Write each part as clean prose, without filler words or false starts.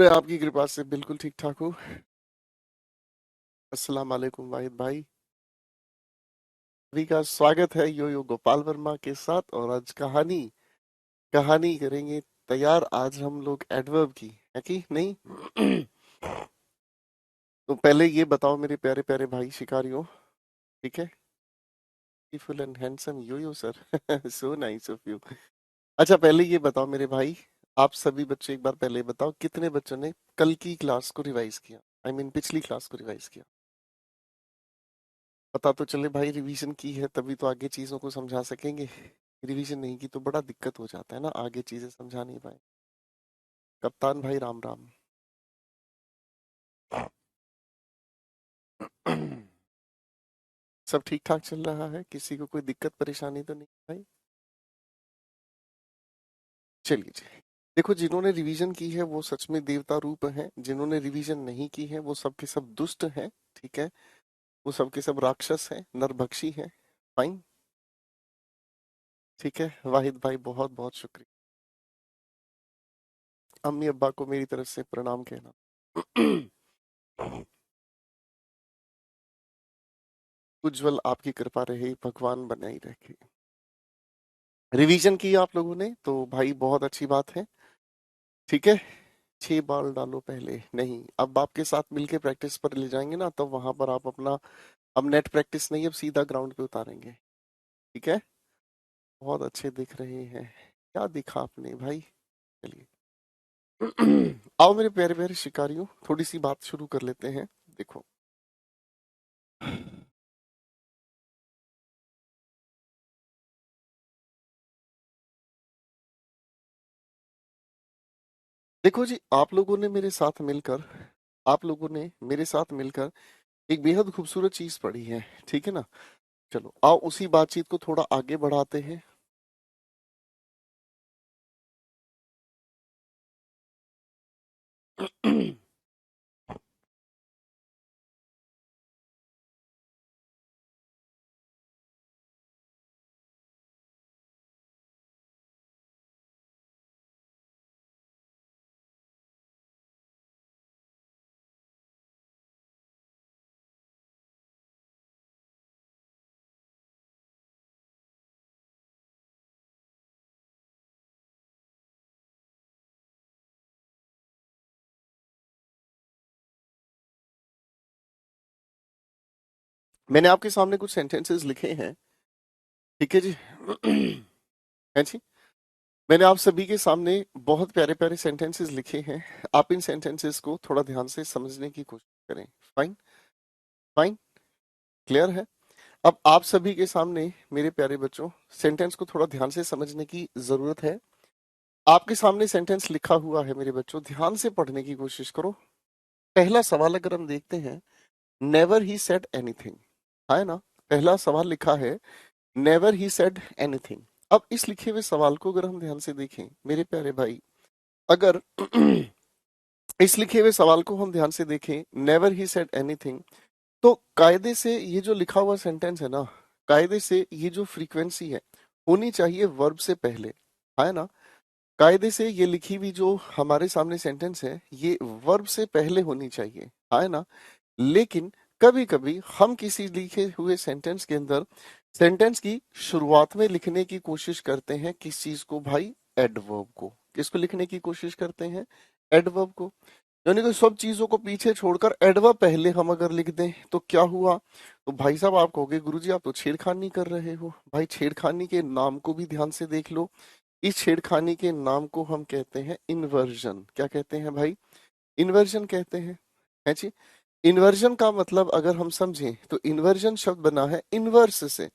मैं आपकी कृपा से बिल्कुल ठीक ठाक हूँ। अस्सलाम वालेकुम वाहिद भाई। सभी का स्वागत है यो यो गोपाल वर्मा के साथ। और आज कहानी कहानी करेंगे तैयार। आज हम लोग एडवर्ब की है कि नहीं? तो पहले ये बताओ मेरे प्यारे प्यारे भाई शिकारियों, ठीक है? Beautiful and handsome yo yo sir so nice of you. अच्छा, पहले ये बताओ मेरे भाई, आप सभी बच्चे एक बार पहले बताओ कितने बच्चों ने कल की क्लास को रिवाइज किया? आई मीन पिछली क्लास को रिवाइज किया। पता तो चले भाई, रिवीजन की है तभी तो आगे चीजों को समझा सकेंगे। रिवीजन नहीं की तो बड़ा दिक्कत हो जाता है ना, आगे चीजें समझा नहीं पाए। कप्तान भाई राम राम। सब ठीक ठाक चल रहा है? किसी को कोई दिक्कत परेशानी तो नहीं भाई? चलिए जी। देखो, जिन्होंने रिवीजन की है वो सच में देवता रूप हैं, जिन्होंने रिवीजन नहीं की है वो सब के सब दुष्ट हैं। ठीक है, वो सब के सब राक्षस हैं, नरभक्षी हैं। फाइन, ठीक है वाहिद भाई, बहुत बहुत शुक्रिया। अम्मी अब्बा को मेरी तरफ से प्रणाम कहना। उज्जवल आपकी कृपा रहे, भगवान बनाई रखे। रिवीजन की आप लोगों ने तो भाई बहुत अच्छी बात है। ठीक है, 6 बाल डालो पहले नहीं, अब आपके साथ मिलके प्रैक्टिस पर ले जाएंगे ना, तब वहां पर आप अपना, अब नेट प्रैक्टिस नहीं, अब सीधा ग्राउंड पे उतारेंगे। ठीक है, बहुत अच्छे दिख रहे हैं। क्या दिखा आपने भाई? चलिए। आओ मेरे प्यारे प्यारे शिकारियों, थोड़ी सी बात शुरू कर लेते हैं। देखो, देखो जी, आप लोगों ने मेरे साथ मिलकर एक बेहद खूबसूरत चीज पढ़ी है। ठीक है ना? चलो आओ उसी बातचीत को थोड़ा आगे बढ़ाते हैं। मैंने आपके सामने कुछ सेंटेंसेस लिखे हैं। ठीक है जी। है जी, मैंने आप सभी के सामने बहुत प्यारे प्यारे सेंटेंसेस लिखे हैं। आप इन सेंटेंसेस को थोड़ा ध्यान से समझने की कोशिश करें। फाइन, फाइन, क्लियर है? अब आप सभी के सामने मेरे प्यारे बच्चों, सेंटेंस को थोड़ा ध्यान से समझने की जरूरत है। आपके सामने सेंटेंस लिखा हुआ है मेरे बच्चों, ध्यान से पढ़ने की कोशिश करो। पहला सवाल अगर हम देखते हैं, नेवर ही सेड एनीथिंग, है ना? पहला सवाल लिखा है, नेवर ही सेड एनीथिंग। अब इस लिखे हुए सवाल को अगर हम ध्यान से देखें मेरे प्यारे भाई, अगर इस लिखे हुए सवाल को हम ध्यान से देखें, नेवर ही सेड एनीथिंग, तो कायदे से ये जो लिखा हुआ सेंटेंस है ना, कायदे से ये जो फ्रीक्वेंसी है होनी चाहिए वर्ब से पहले, है ना? कायदे से ये लिखी हुई जो हमारे सामने सेंटेंस है ये वर्ब से पहले होनी चाहिए, है ना? लेकिन कभी कभी हम किसी लिखे हुए सेंटेंस के अंदर सेंटेंस की शुरुआत में लिखने की कोशिश करते हैं किस चीज को भाई? एडवर्ब को। किसको लिखने की कोशिश करते हैं? एडवर्ब को। यानी कि सब चीजों को पीछे छोड़कर एडवर्ब पहले हम अगर लिख दें तो क्या हुआ? तो भाई साहब आप कहोगे गुरुजी आप तो छेड़खानी कर रहे हो। भाई छेड़खानी के नाम को भी ध्यान से देख लो। इस छेड़खानी के नाम को हम कहते हैं इन्वर्जन। क्या कहते हैं भाई? इन्वर्जन कहते हैं। है जी। इन्वर्जन का मतलब अगर हम समझें तो इन्वर्जन शब्द बना है इनवर्स से।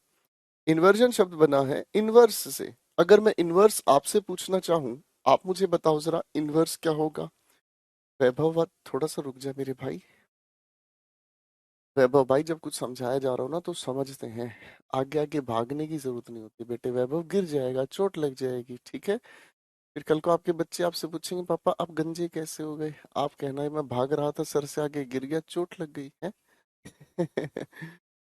इन्वर्जन शब्द बना है इनवर्स से। अगर मैं इनवर्स आपसे पूछना चाहूं, आप मुझे बताओ जरा इनवर्स क्या होगा? वैभव थोड़ा सा रुक जा मेरे भाई। वैभव भाई जब कुछ समझाया जा रहा हो ना तो समझते हैं, आगे आगे भागने की जरूरत नहीं होती बेटे। वैभव गिर जाएगा, चोट लग जाएगी, ठीक है? फिर कल को आपके बच्चे आपसे पूछेंगे पापा आप गंजे कैसे हो गए, आप कहना है मैं भाग रहा था, सर से आगे गिर गया, चोट लग गई है।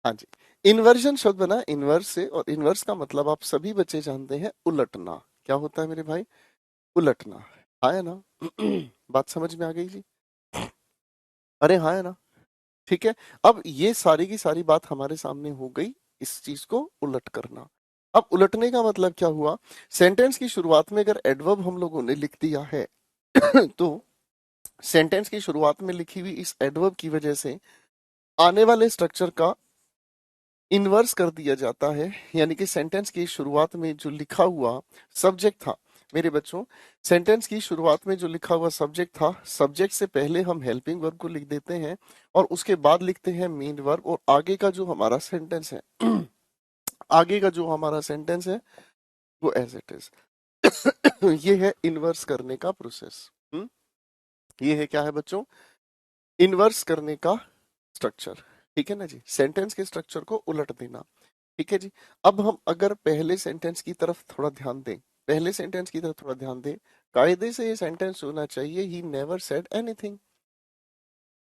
हाँ जी। इन्वर्जन शब्द बना इनवर्स से, और इनवर्स का मतलब आप सभी बच्चे जानते हैं, उलटना। क्या होता है मेरे भाई? उलटना, है ना? बात समझ में आ गई जी? अरे हाँ है ना? ठीक है। अब ये सारी की सारी बात हमारे सामने हो गई, इस चीज को उलट करना। अब उलटने का मतलब क्या हुआ? सेंटेंस की शुरुआत में अगर एडवर्ब हम लोगों ने लिख दिया है तो सेंटेंस की शुरुआत में लिखी हुई इस एडवर्ब की वजह से आने वाले स्ट्रक्चर का इन्वर्स कर दिया जाता है। यानी कि सेंटेंस की शुरुआत में जो लिखा हुआ सब्जेक्ट था मेरे बच्चों, सेंटेंस की शुरुआत में जो लिखा हुआ सब्जेक्ट था, सब्जेक्ट से पहले हम हेल्पिंग वर्ब को लिख देते हैं और उसके बाद लिखते हैं मेन वर्ब, और आगे का जो हमारा सेंटेंस है आगे का जो हमारा सेंटेंस है वो एज इट इज। ये है इन्वर्स करने का प्रोसेस। ये है क्या है बच्चों? इन्वर्स करने का स्ट्रक्चर। ठीक है ना जी? सेंटेंस के स्ट्रक्चर को उलट देना। ठीक है जी। अब हम अगर पहले सेंटेंस की तरफ थोड़ा ध्यान दें, पहले सेंटेंस की तरफ थोड़ा ध्यान दें, कायदे से ये सेंटेंस होना चाहिए ही नेवर सेड एनीथिंग।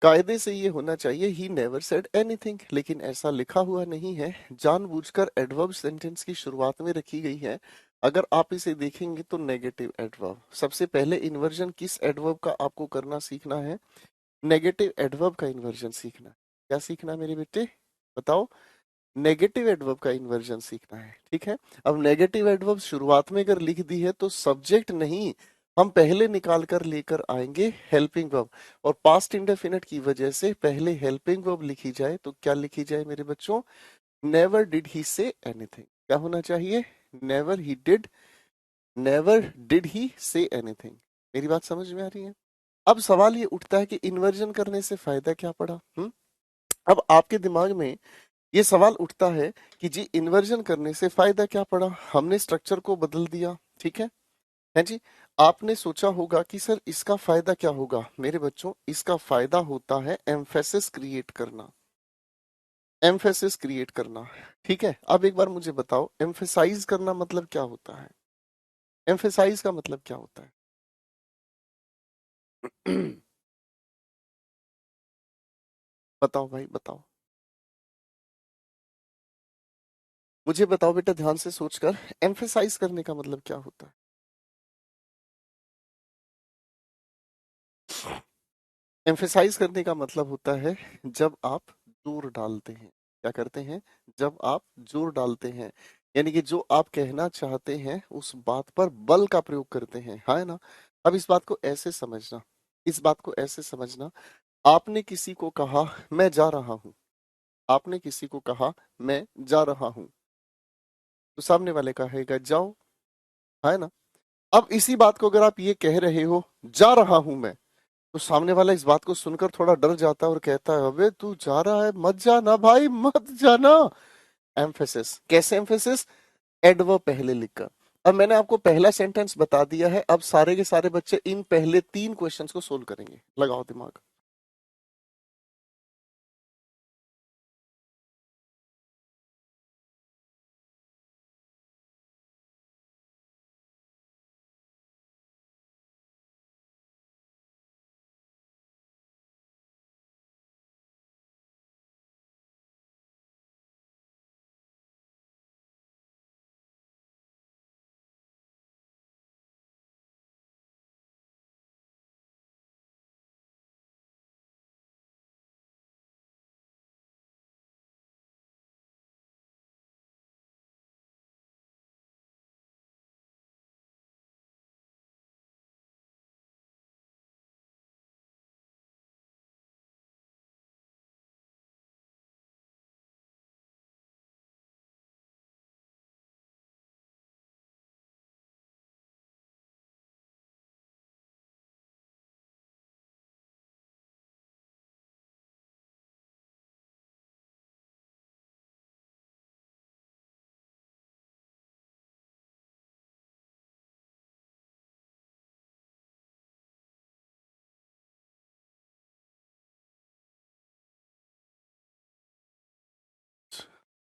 कायदे से ये होना चाहिए ही नेवर सेड एनीथिंग, लेकिन ऐसा लिखा हुआ नहीं है। जानबूझकर एडवर्ब सेंटेंस की शुरुआत में रखी गई है। अगर आप इसे देखेंगे तो नेगेटिव एडवर्ब, सबसे पहले इन्वर्जन किस एडवर्ब का आपको करना सीखना है? नेगेटिव एडवर्ब का इन्वर्जन सीखना है। क्या सीखना है मेरे बेटे? बताओ। नेगेटिव एडवर्ब का इन्वर्जन सीखना है। ठीक है। अब नेगेटिव एडवर्ब शुरुआत में अगर लिख दी है तो सब्जेक्ट नहीं, हम पहले निकाल कर लेकर आएंगे हेल्पिंग वर्ब, और पास्ट इंडेफिनिट की वजह से पहले हेल्पिंग वर्ब लिखी जाए तो क्या लिखी जाए मेरे बच्चों? Never did he say anything. क्या होना चाहिए? Never he did, never did he say anything. मेरी बात समझ में आ रही है? अब सवाल ये उठता है कि इन्वर्जन करने से फायदा क्या पड़ा? अब आपके दिमाग में ये सवाल उठता है कि जी इन्वर्जन करने से फायदा क्या पड़ा? हमने स्ट्रक्चर को बदल दिया, ठीक है जी। आपने सोचा होगा कि सर इसका फायदा क्या होगा? मेरे बच्चों, इसका फायदा होता है एम्फेसिस क्रिएट करना। एम्फेसिस क्रिएट करना। ठीक है। अब एक बार मुझे बताओ, एम्फेसाइज करना मतलब क्या होता है? एम्फेसाइज का मतलब क्या होता है? बताओ भाई बताओ। मुझे बताओ बेटा ध्यान से सोचकर, एम्फेसाइज करने का मतलब क्या होता है? एम्फेसाइज करने का मतलब होता है जब आप जोर डालते हैं। क्या करते हैं? जब आप जोर डालते हैं, यानी कि जो आप कहना चाहते हैं उस बात पर बल का प्रयोग करते हैं, हाँ है ना? अब इस बात को ऐसे समझना, इस बात को ऐसे समझना, आपने किसी को कहा मैं जा रहा हूं, आपने किसी को कहा मैं जा रहा हूं, तो सामने वाले कहेगा जाओ, है ना? अब इसी बात को अगर आप ये कह रहे हो जा रहा हूं मैं, तो सामने वाला इस बात को सुनकर थोड़ा डर जाता है और कहता है अबे तू जा रहा है, मत जाना भाई मत जाना। एम्फेसिस, कैसे एम्फेसिस? एडवर्ब पहले लिखकर। अब मैंने आपको पहला सेंटेंस बता दिया है, अब सारे के सारे बच्चे इन पहले 3 क्वेश्चंस को सोल्व करेंगे। लगाओ दिमाग।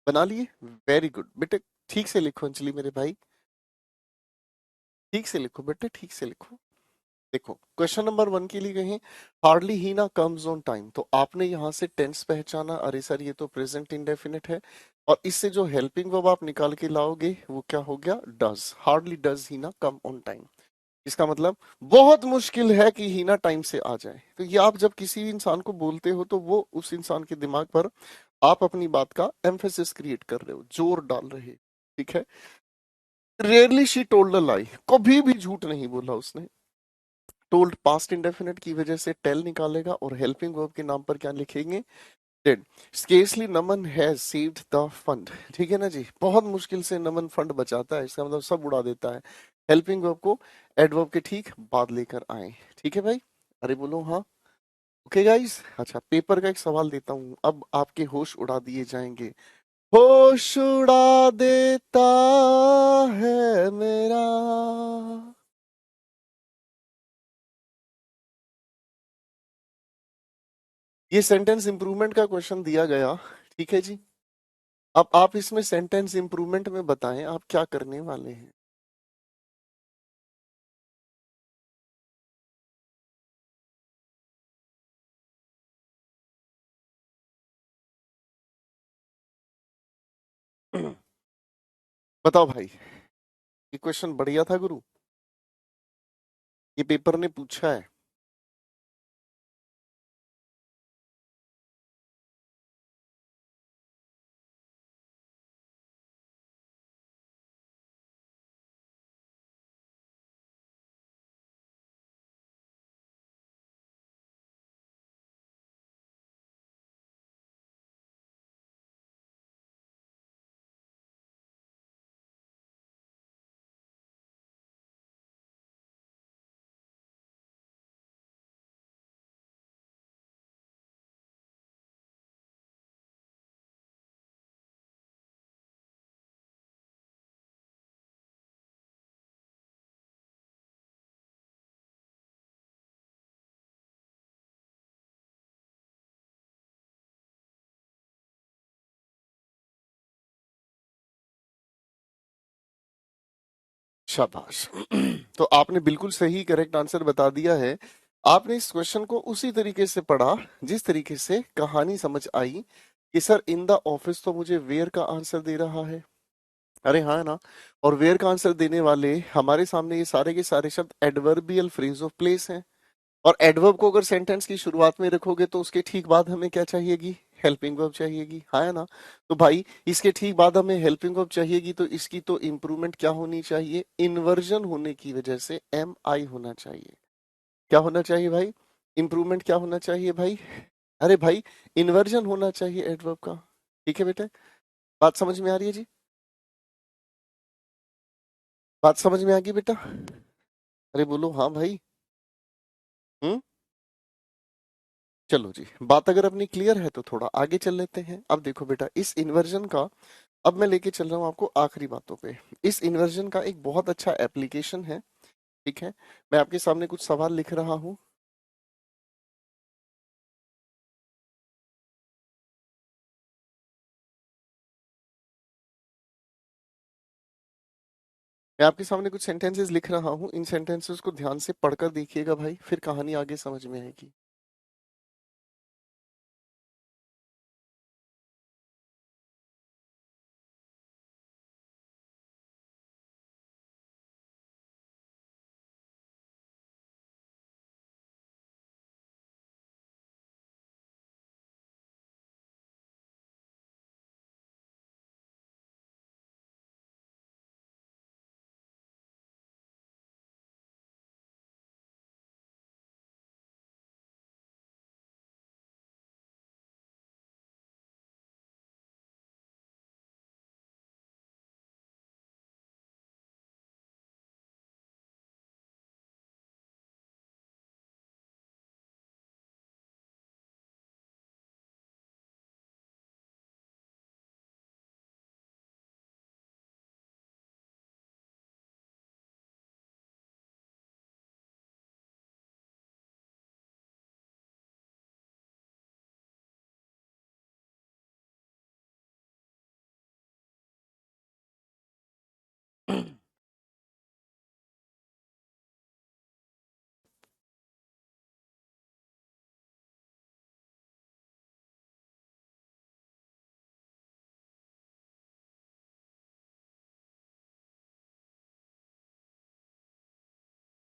बना लिए? वेरी गुड बेटे। ठीक से लिखो अंजलि मेरे भाई, ठीक से लिखो बेटे, ठीक से लिखो। देखो क्वेश्चन नंबर 1 के लिए कहें हार्डली ही ना कम्स ऑन टाइम, तो आपने यहाँ से टेंस पहचाना, अरे सर ये तो प्रेजेंट इंडेफिनिट है, और इससे जो हेल्पिंग वर्ब आप निकाल के लाओगे वो क्या हो गया? डज। हार्डली डज ही ना कम ऑन टाइम। इसका मतलब बहुत मुश्किल है कि हीना टाइम से आ जाए। तो ये आप जब किसी इंसान को बोलते हो तो वो उस इंसान के दिमाग पर आप अपनी बात का एम्फेसिस क्रिएट कर रहे हो, जोर डाल रहे हो, ठीक है। रेयरली शी टोल्ड अ लाई, कभी भी झूठ नहीं बोला उसने। टोल्ड पास्ट इंडेफिनिट की वजह से टेल निकालेगा और हेल्पिंग वर्ब के नाम पर क्या लिखेंगे, did. Scarcely Naman has saved the fund, ठीक है ना जी, बहुत मुश्किल से नमन फंड बचाता है, इसका मतलब सब उड़ा देता है। हेल्पिंग वर्ब को एडवर्ब के ठीक बाद लेकर आए, ठीक है भाई। अरे बोलो हाँ। ओके गाइस, अच्छा पेपर का एक सवाल देता हूँ, अब आपके होश उड़ा दिए जाएंगे। होश उड़ा देता है मेरा। ये सेंटेंस इंप्रूवमेंट का क्वेश्चन दिया गया, ठीक है जी। अब आप इसमें सेंटेंस इंप्रूवमेंट में बताएं आप क्या करने वाले हैं। बताओ भाई, ये क्वेश्चन बढ़िया था गुरु, ये पेपर ने पूछा है। शाबाश। तो आपने बिल्कुल सही करेक्ट आंसर बता दिया है। आपने इस क्वेश्चन को उसी तरीके से पढ़ा जिस तरीके से कहानी समझ आई कि सर इन द ऑफिस तो मुझे वेयर का आंसर दे रहा है। अरे हाँ ना। और वेयर का आंसर देने वाले हमारे सामने ये सारे के सारे शब्द एडवर्बियल फ्रेज ऑफ प्लेस हैं। और एडवर्ब को अगर सेंटेंस की शुरुआत में रखोगे तो उसके ठीक बाद हमें क्या चाहिएगी, हेल्पिंग वर्ब चाहिएगी, हाँ है ना। तो भाई इसके ठीक बाद हमें हेल्पिंग वर्ब चाहिएगी, तो इसकी तो इंप्रूवमेंट क्या होनी चाहिए, इन्वर्जन होने की वजह से एम आई होना चाहिए। क्या होना चाहिए भाई, इंप्रूवमेंट क्या होना चाहिए भाई, अरे भाई इन्वर्जन होना चाहिए एडवर्ब का। ठीक है बेटा, बात समझ में आ रही है जी, बात समझ में आ गई बेटा। अरे बोलो हाँ भाई। हम्म। चलो जी, बात अगर अपनी क्लियर है तो थोड़ा आगे चल लेते हैं। अब देखो बेटा, इस इन्वर्जन का अब मैं लेके चल रहा हूँ आपको आखिरी बातों पे। इस इन्वर्जन का एक बहुत अच्छा एप्लीकेशन है, ठीक है। मैं आपके सामने कुछ सवाल लिख रहा हूँ। मैं आपके सामने कुछ सेंटेंसेस लिख रहा हूँ, इन सेंटेंसेस को ध्यान से पढ़कर देखिएगा भाई, फिर कहानी आगे समझ में आएगी।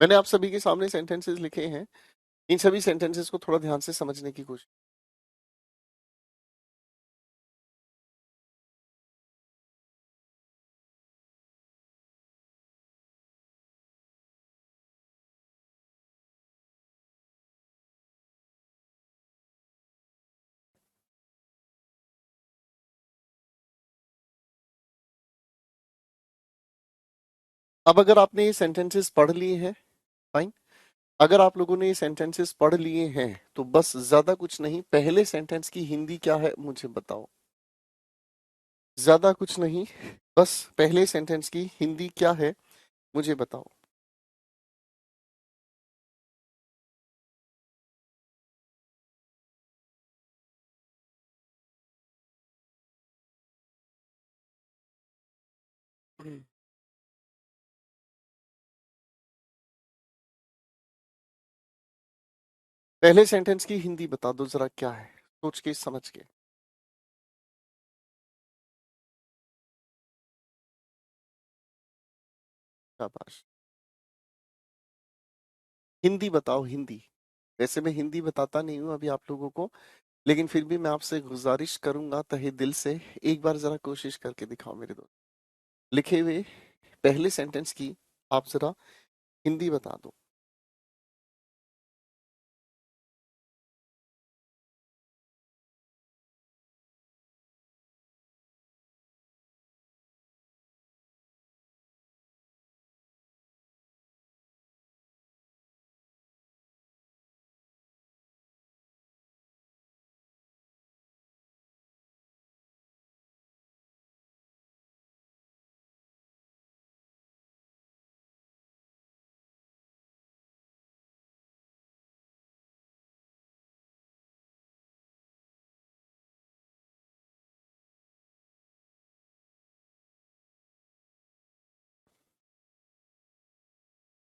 मैंने आप सभी के सामने सेंटेंसेस लिखे हैं। इन सभी सेंटेंसेस को थोड़ा ध्यान से समझने की कोशिश। अब अगर आपने ये सेंटेंसेस पढ़ लिए हैं, फाइन। अगर आप लोगों ने ये सेंटेंसेस पढ़ लिए हैं तो बस ज्यादा कुछ नहीं, पहले सेंटेंस की हिंदी क्या है मुझे बताओ। ज्यादा कुछ नहीं, बस पहले सेंटेंस की हिंदी क्या है मुझे बताओ। पहले सेंटेंस की हिंदी बता दो जरा, क्या है, सोच के समझ के। शाबाश। हिंदी बताओ, हिंदी। वैसे मैं हिंदी बताता नहीं हूँ अभी आप लोगों को, लेकिन फिर भी मैं आपसे गुजारिश करूंगा तहे दिल से, एक बार जरा कोशिश करके दिखाओ मेरे दोस्त। लिखे हुए पहले सेंटेंस की आप जरा हिंदी बता दो।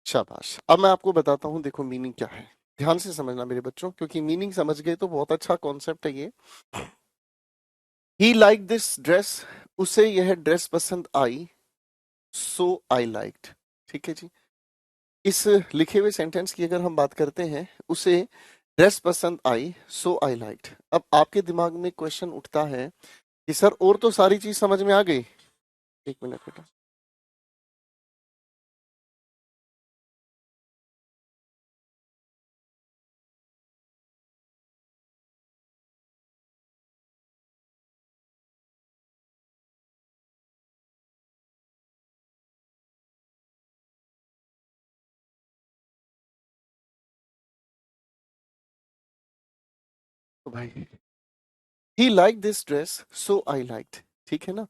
शाबाश। अब मैं आपको बताता हूँ, देखो मीनिंग क्या है। ध्यान से समझना मेरे बच्चों, क्योंकि मीनिंग समझ गए तो बहुत अच्छा कॉन्सेप्ट है ये। ही लाइक दिस ड्रेस, उसे यह ड्रेस पसंद आई, सो आई लाइक्ड। ठीक है जी। इस लिखे हुए सेंटेंस की अगर हम बात करते हैं, उसे ड्रेस पसंद आई सो आई लाइक्ड। अब आपके दिमाग में क्वेश्चन उठता है कि सर और तो सारी चीज समझ में आ गई। एक मिनट बेटा। तो भाई, he like this dress so I liked. ठीक है ना।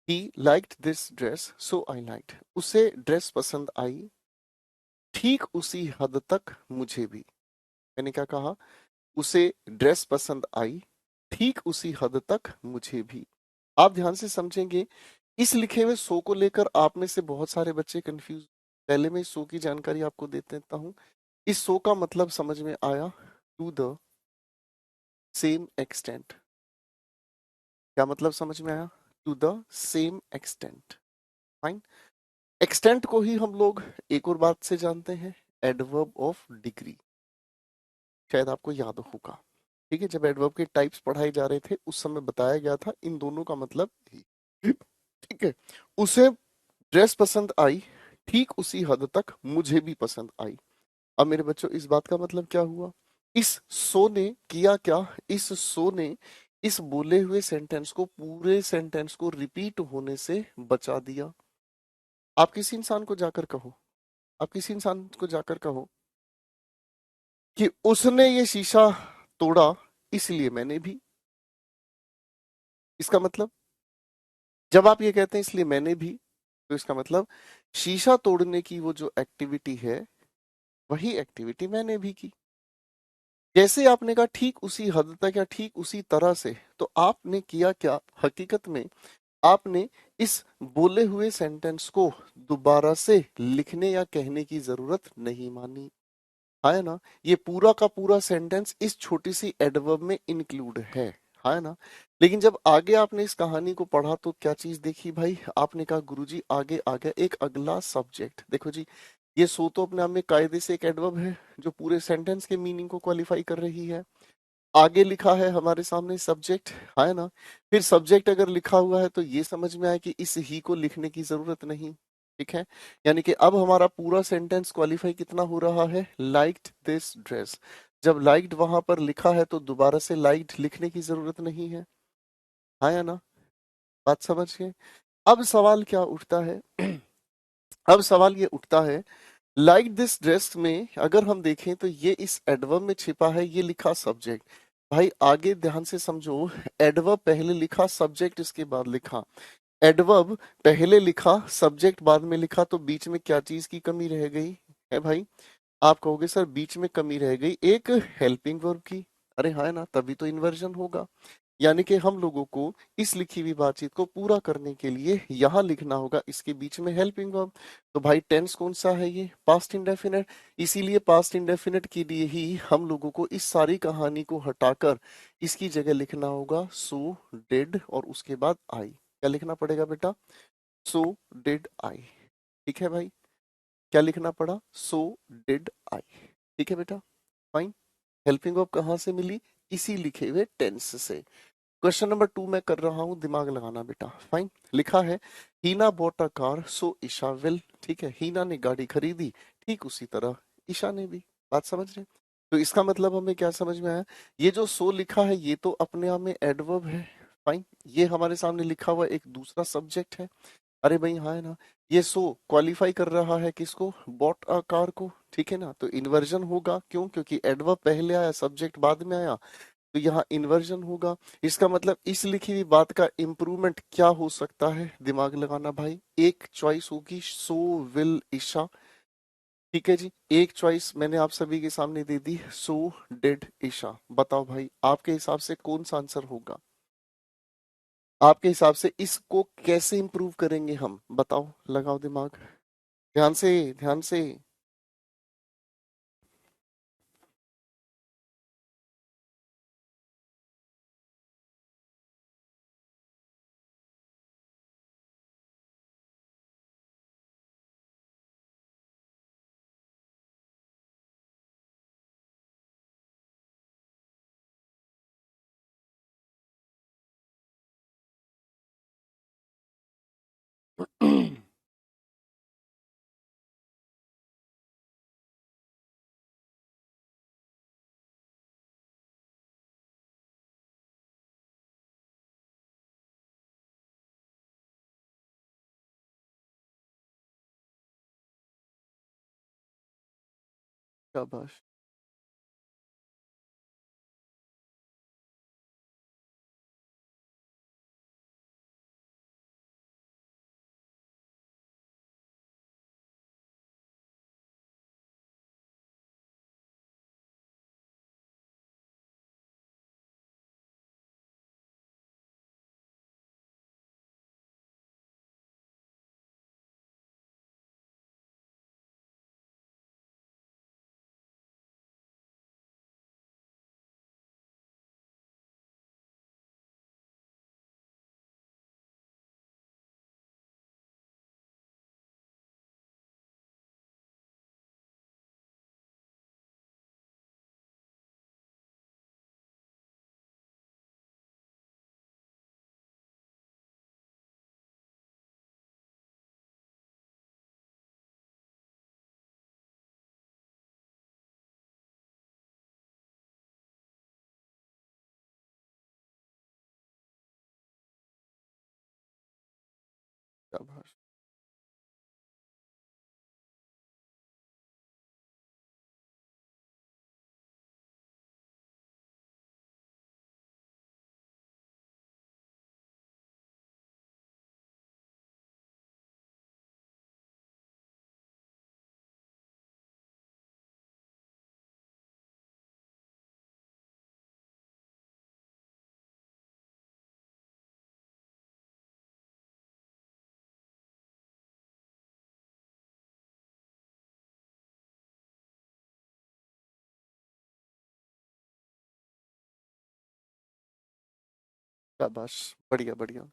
He liked this dress so I liked. उसे ड्रेस पसंद आई, ठीक उसी हद तक मुझे भी। मैंने क्या कहा? उसे ड्रेस पसंद आई, ठीक उसी हद तक मुझे भी। आप ध्यान से समझेंगे, इस लिखे हुए सो को लेकर आप में से बहुत सारे बच्चे कंफ्यूज। पहले मैं इस सो की जानकारी आपको दे देता हूँ। इस सो का मतलब समझ में आया, टू द सेम एक्सटेंट। क्या मतलब समझ में आया? To the same extent. Fine. Extent को ही हम लोग एक और बात से जानते हैं, एडवर्ब ऑफ डिग्री। शायद आपको याद होगा। ठीक है, जब एडवर्ब के टाइप्स पढ़ाए जा रहे थे उस समय बताया गया था इन दोनों का मतलब ही। ठीक है। उसे ड्रेस पसंद आई, ठीक उसी हद तक मुझे भी पसंद आई। अब मेरे बच्चों, इस बात का मतलब क्या हुआ? इस सो ने किया क्या? इस सो ने इस बोले हुए सेंटेंस को, पूरे सेंटेंस को रिपीट होने से बचा दिया। आप किसी इंसान को जाकर कहो, आप किसी इंसान को जाकर कहो कि उसने ये शीशा तोड़ा इसलिए मैंने भी। इसका मतलब, जब आप ये कहते हैं इसलिए मैंने भी, तो इसका मतलब शीशा तोड़ने की वो जो एक्टिविटी है, वही एक्टिविटी मैंने भी की। जैसे आपने कहा ठीक उसी हद तक या ठीक उसी तरह से, तो आपने किया क्या? हकीकत में आपने इस बोले हुए सेंटेंस को दोबारा से लिखने या कहने की जरूरत नहीं मानी। है ना? ये पूरा का पूरा सेंटेंस इस छोटी सी एडवर्ब में इंक्लूड है ना? लेकिन जब आगे आपने इस कहानी को पढ़ा तो क्या चीज देखी भाई? आपने कहा गुरुजी आगे आ गया एक अगला सब्जेक्ट। देखो जी, ये सो तो अपने आप में कायदे से एक एडवर्ब है जो पूरे सेंटेंस के मीनिंग को क्वालिफाई कर रही है। आगे लिखा है हमारे सामने सब्जेक्ट, है ना। फिर सब्जेक्ट अगर लिखा हुआ है तो ये समझ में आया कि इस ही को लिखने की जरूरत नहीं। ठीक है, यानी कि अब हमारा पूरा सेंटेंस क्वालिफाई कितना हो रहा है, लाइक्ड दिस ड्रेस। जब लाइक्ड वहां पर लिखा है तो दोबारा से लाइक्ड लिखने की जरूरत नहीं है, हाँ या ना। बात समझ गए। अब सवाल क्या उठता है अब सवाल ये उठता है, लाइक दिस ड्रेस में अगर हम देखें तो ये इस एडवर्ब में छिपा है, ये लिखा सब्जेक्ट। भाई आगे ध्यान से समझो, एडवर्ब पहले लिखा सब्जेक्ट इसके बाद लिखा। एडवर्ब पहले लिखा सब्जेक्ट बाद में लिखा, तो बीच में क्या चीज की कमी रह गई है भाई। आप कहोगे सर बीच में कमी रह गई एक हेल्पिंग वर्ब की। अरे हाँ, है ना, तभी तो इन्वर्जन होगा। यानी कि हम लोगों को इस लिखी हुई बातचीत को पूरा करने के लिए यहाँ लिखना होगा इसके बीच में हेल्पिंग वर्ब। तो भाई टेंस कौन सा है, ये पास्ट इंडेफिनिट। इसीलिए पास्ट इंडेफिनिट के लिए ही हम लोगों को इस सारी कहानी को हटाकर इसकी जगह लिखना होगा सो डिड और उसके बाद आई। क्या लिखना पड़ेगा बेटा, सो डिड आई। ठीक है भाई, क्या लिखना पड़ा, सो डिड आई। ठीक है बेटा, फाइन। हेल्पिंग वर्ब कहाँ से मिली, इसी लिखे हुए टेंस से। क्वेश्चन नंबर 2 मैं कर रहा हूँ, दिमाग लगाना बेटा। फाइन, लिखा है Heena bought a car so Isha will. ठीक है, हीना ने गाड़ी खरीदी, ठीक उसी तरह ईशा ने भी। बात समझ रहे हैं? तो इसका मतलब हमें क्या समझ में आया, ये जो सो लिखा है ये तो अपने आप में एडवर्ब है। फाइन, ये हमारे सामने लिखा हुआ एक दूसरा सब्जेक्ट है। अरे भाई हाँ, है ना। ये सो क्वालिफाई कर रहा है किसको, बॉट अ कार को। ठीक है ना, तो इन्वर्जन होगा, क्यों, क्योंकि एडवर्ब पहले आया सब्जेक्ट बाद में आया, तो यहाँ इन्वर्जन होगा। इसका मतलब इस लिखी हुई बात का इम्प्रूवमेंट क्या हो सकता है, दिमाग लगाना भाई। एक चॉइस होगी सो विल ईशा। ठीक है जी, एक चॉइस मैंने आप सभी के सामने दे दी, सो डिड ईशा। बताओ भाई आपके हिसाब से कौन सा आंसर होगा, आपके हिसाब से इसको कैसे इंप्रूव करेंगे हम, बताओ, लगाओ दिमाग, ध्यान से, ध्यान से। शाबाश। शाबाश। शाबाश, बढ़िया बढ़िया।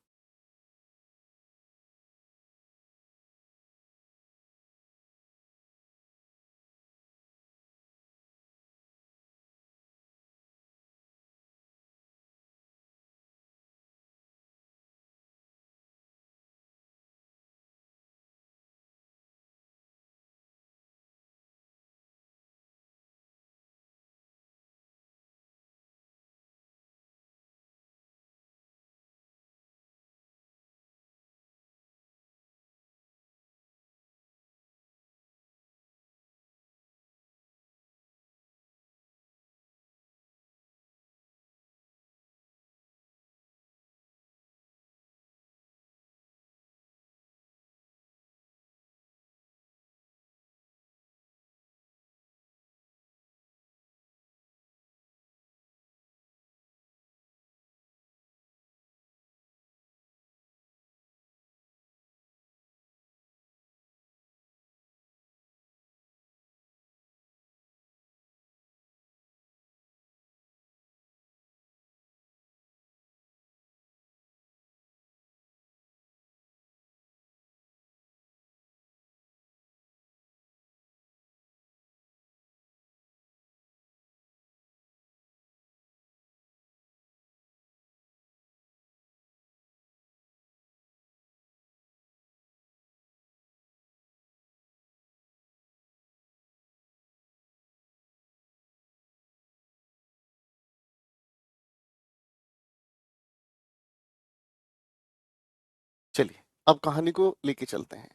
अब कहानी को लेके चलते हैं,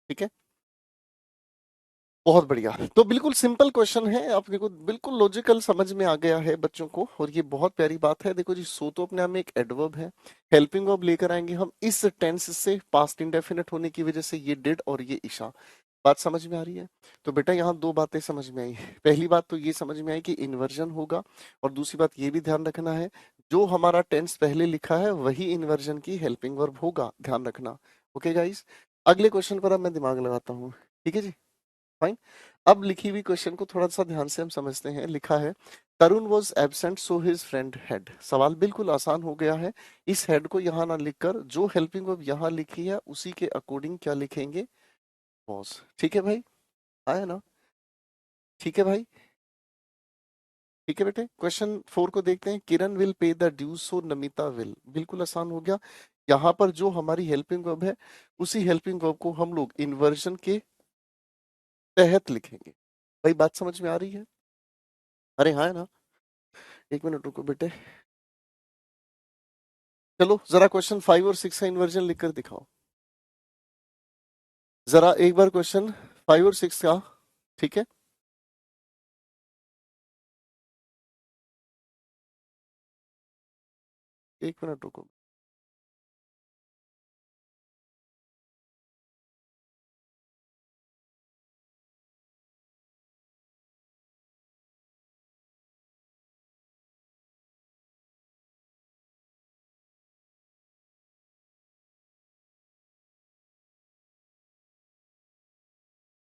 ठीक है। बहुत बढ़िया। तो बिल्कुल सिंपल क्वेश्चन है, आप देखो बिल्कुल लॉजिकल समझ में आ गया है बच्चों को, और ये बहुत प्यारी बात है। देखो जी, सो तो अपने आप में एक एडवर्ब है, हेल्पिंग वर्ब लेकर आएंगे हम इस टेंस से, पास्ट इंडेफिनिट होने की वजह से ये डिड और ये ईशा। बात समझ में आ रही है? तो बेटा यहाँ दो बातें समझ में आई। पहली बात तो ये समझ में आई कि इन्वर्जन होगा, और दूसरी बात ये भी ध्यान रखना है, जो हमारा टेंस पहले लिखा है वही इन्वर्जन की हेल्पिंग वर्ब होगा, ध्यान रखना। ओके गाइस, अगले क्वेश्चन पर अब मैं दिमाग लगाता हूँ, ठीक है जी, फाइन। अब लिखी हुई क्वेश्चन को थोड़ा सा ध्यान से हम समझते हैं। लिखा है Tarun was absent so his friend had. सवाल बिल्कुल आसान हो गया है। इस हेड को यहाँ ना लिखकर जो हेल्पिंग वर्ब यहाँ लिखी है उसी के अकॉर्डिंग क्या लिखेंगे, वॉज। ठीक है भाई, आया ना? ठीक है भाई, ठीक है बेटे। क्वेश्चन 4 को देखते हैं। Kiran will pay the dues so Namita will. बिल्कुल आसान हो गया। यहाँ पर जो हमारी हेल्पिंग वर्ब है उसी हेल्पिंग वर्ब को हम लोग इन्वर्जन के तहत लिखेंगे। भाई बात समझ में आ रही है? अरे हाँ, है ना? एक मिनट रुको बेटे। चलो जरा क्वेश्चन 5 और 6 का इन्वर्जन लिखकर दिखाओ। जरा एक बार क्वेश्चन 5 और 6 का, ठीक है। एक मिनट रुको।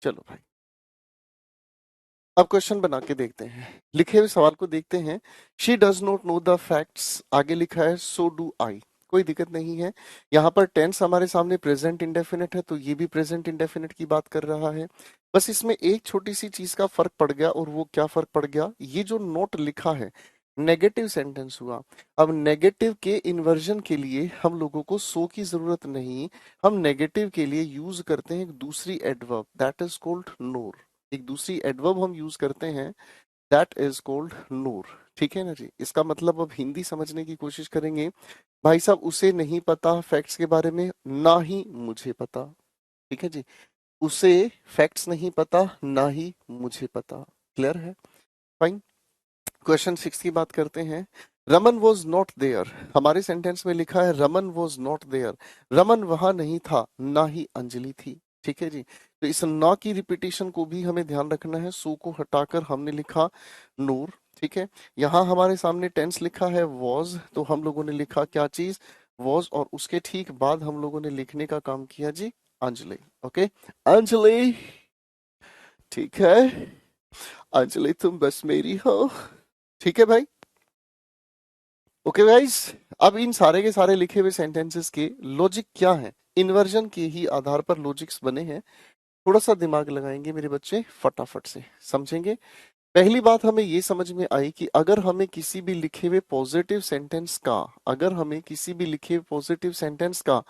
चलो भाई, अब क्वेश्चन बना के देखते हैं। लिखे हुए सवाल को देखते हैं। She does not know the facts, आगे लिखा है सो डू आई। कोई दिक्कत नहीं है। यहाँ पर टेंस हमारे सामने प्रेजेंट इंडेफिनिट है, तो ये भी प्रेजेंट इंडेफिनिट की बात कर रहा है। बस इसमें एक छोटी सी चीज का फर्क पड़ गया, और वो क्या फर्क पड़ गया, ये जो नोट लिखा है नेगेटिव सेंटेंस हुआ। अब नेगेटिव के इन्वर्जन के लिए हम लोगों को सो की जरूरत नहीं, हम नेगेटिव के लिए यूज करते हैं एक दूसरी एडवर्ब, दैट इज कॉल्ड नोर। एक दूसरी एडवर्ब हम यूज करते हैं, दैट इज कॉल्ड नूर। ठीक है ना जी? इसका मतलब अब हिंदी समझने की कोशिश करेंगे। भाई साहब, उसे नहीं पता फैक्ट्स के बारे में, ना ही मुझे पता। ठीक है जी, उसे फैक्ट्स नहीं पता, ना ही मुझे पता। क्लियर है? फाइन। क्वेश्चन 6 की बात करते हैं। Raman was not there. हमारे सेंटेंस में लिखा है Raman was not there. Raman वहां नहीं था, ना ही अंजलि थी। ठीक है जी, तो इस ना की रिपीटेशन को भी हमें ध्यान रखना है। सो को हटाकर हमने लिखा नूर। ठीक है, यहाँ हमारे सामने टेंस लिखा है वॉज, तो हम लोगों ने लिखा क्या चीज, वॉज, और उसके ठीक बाद हम लोगों ने लिखने का काम किया जी अंजलि। ओके, अंजलि, ठीक है, अंजलि तुम बस मेरी हो। ठीक है भाई। ओके गाइस, अब इन सारे के सारे लिखे हुए सेंटेंसेस के लॉजिक क्या है, इन्वर्जन के ही आधार पर लॉजिक्स बने हैं। थोड़ा सा दिमाग लगाएंगे मेरे बच्चे, फटाफट से समझेंगे। पहली बात हमें ये समझ में आई कि अगर हमें किसी भी लिखे हुए पॉजिटिव सेंटेंस का, अगर हमें किसी भी लिखे हुए पॉजिटिव सेंटेंस का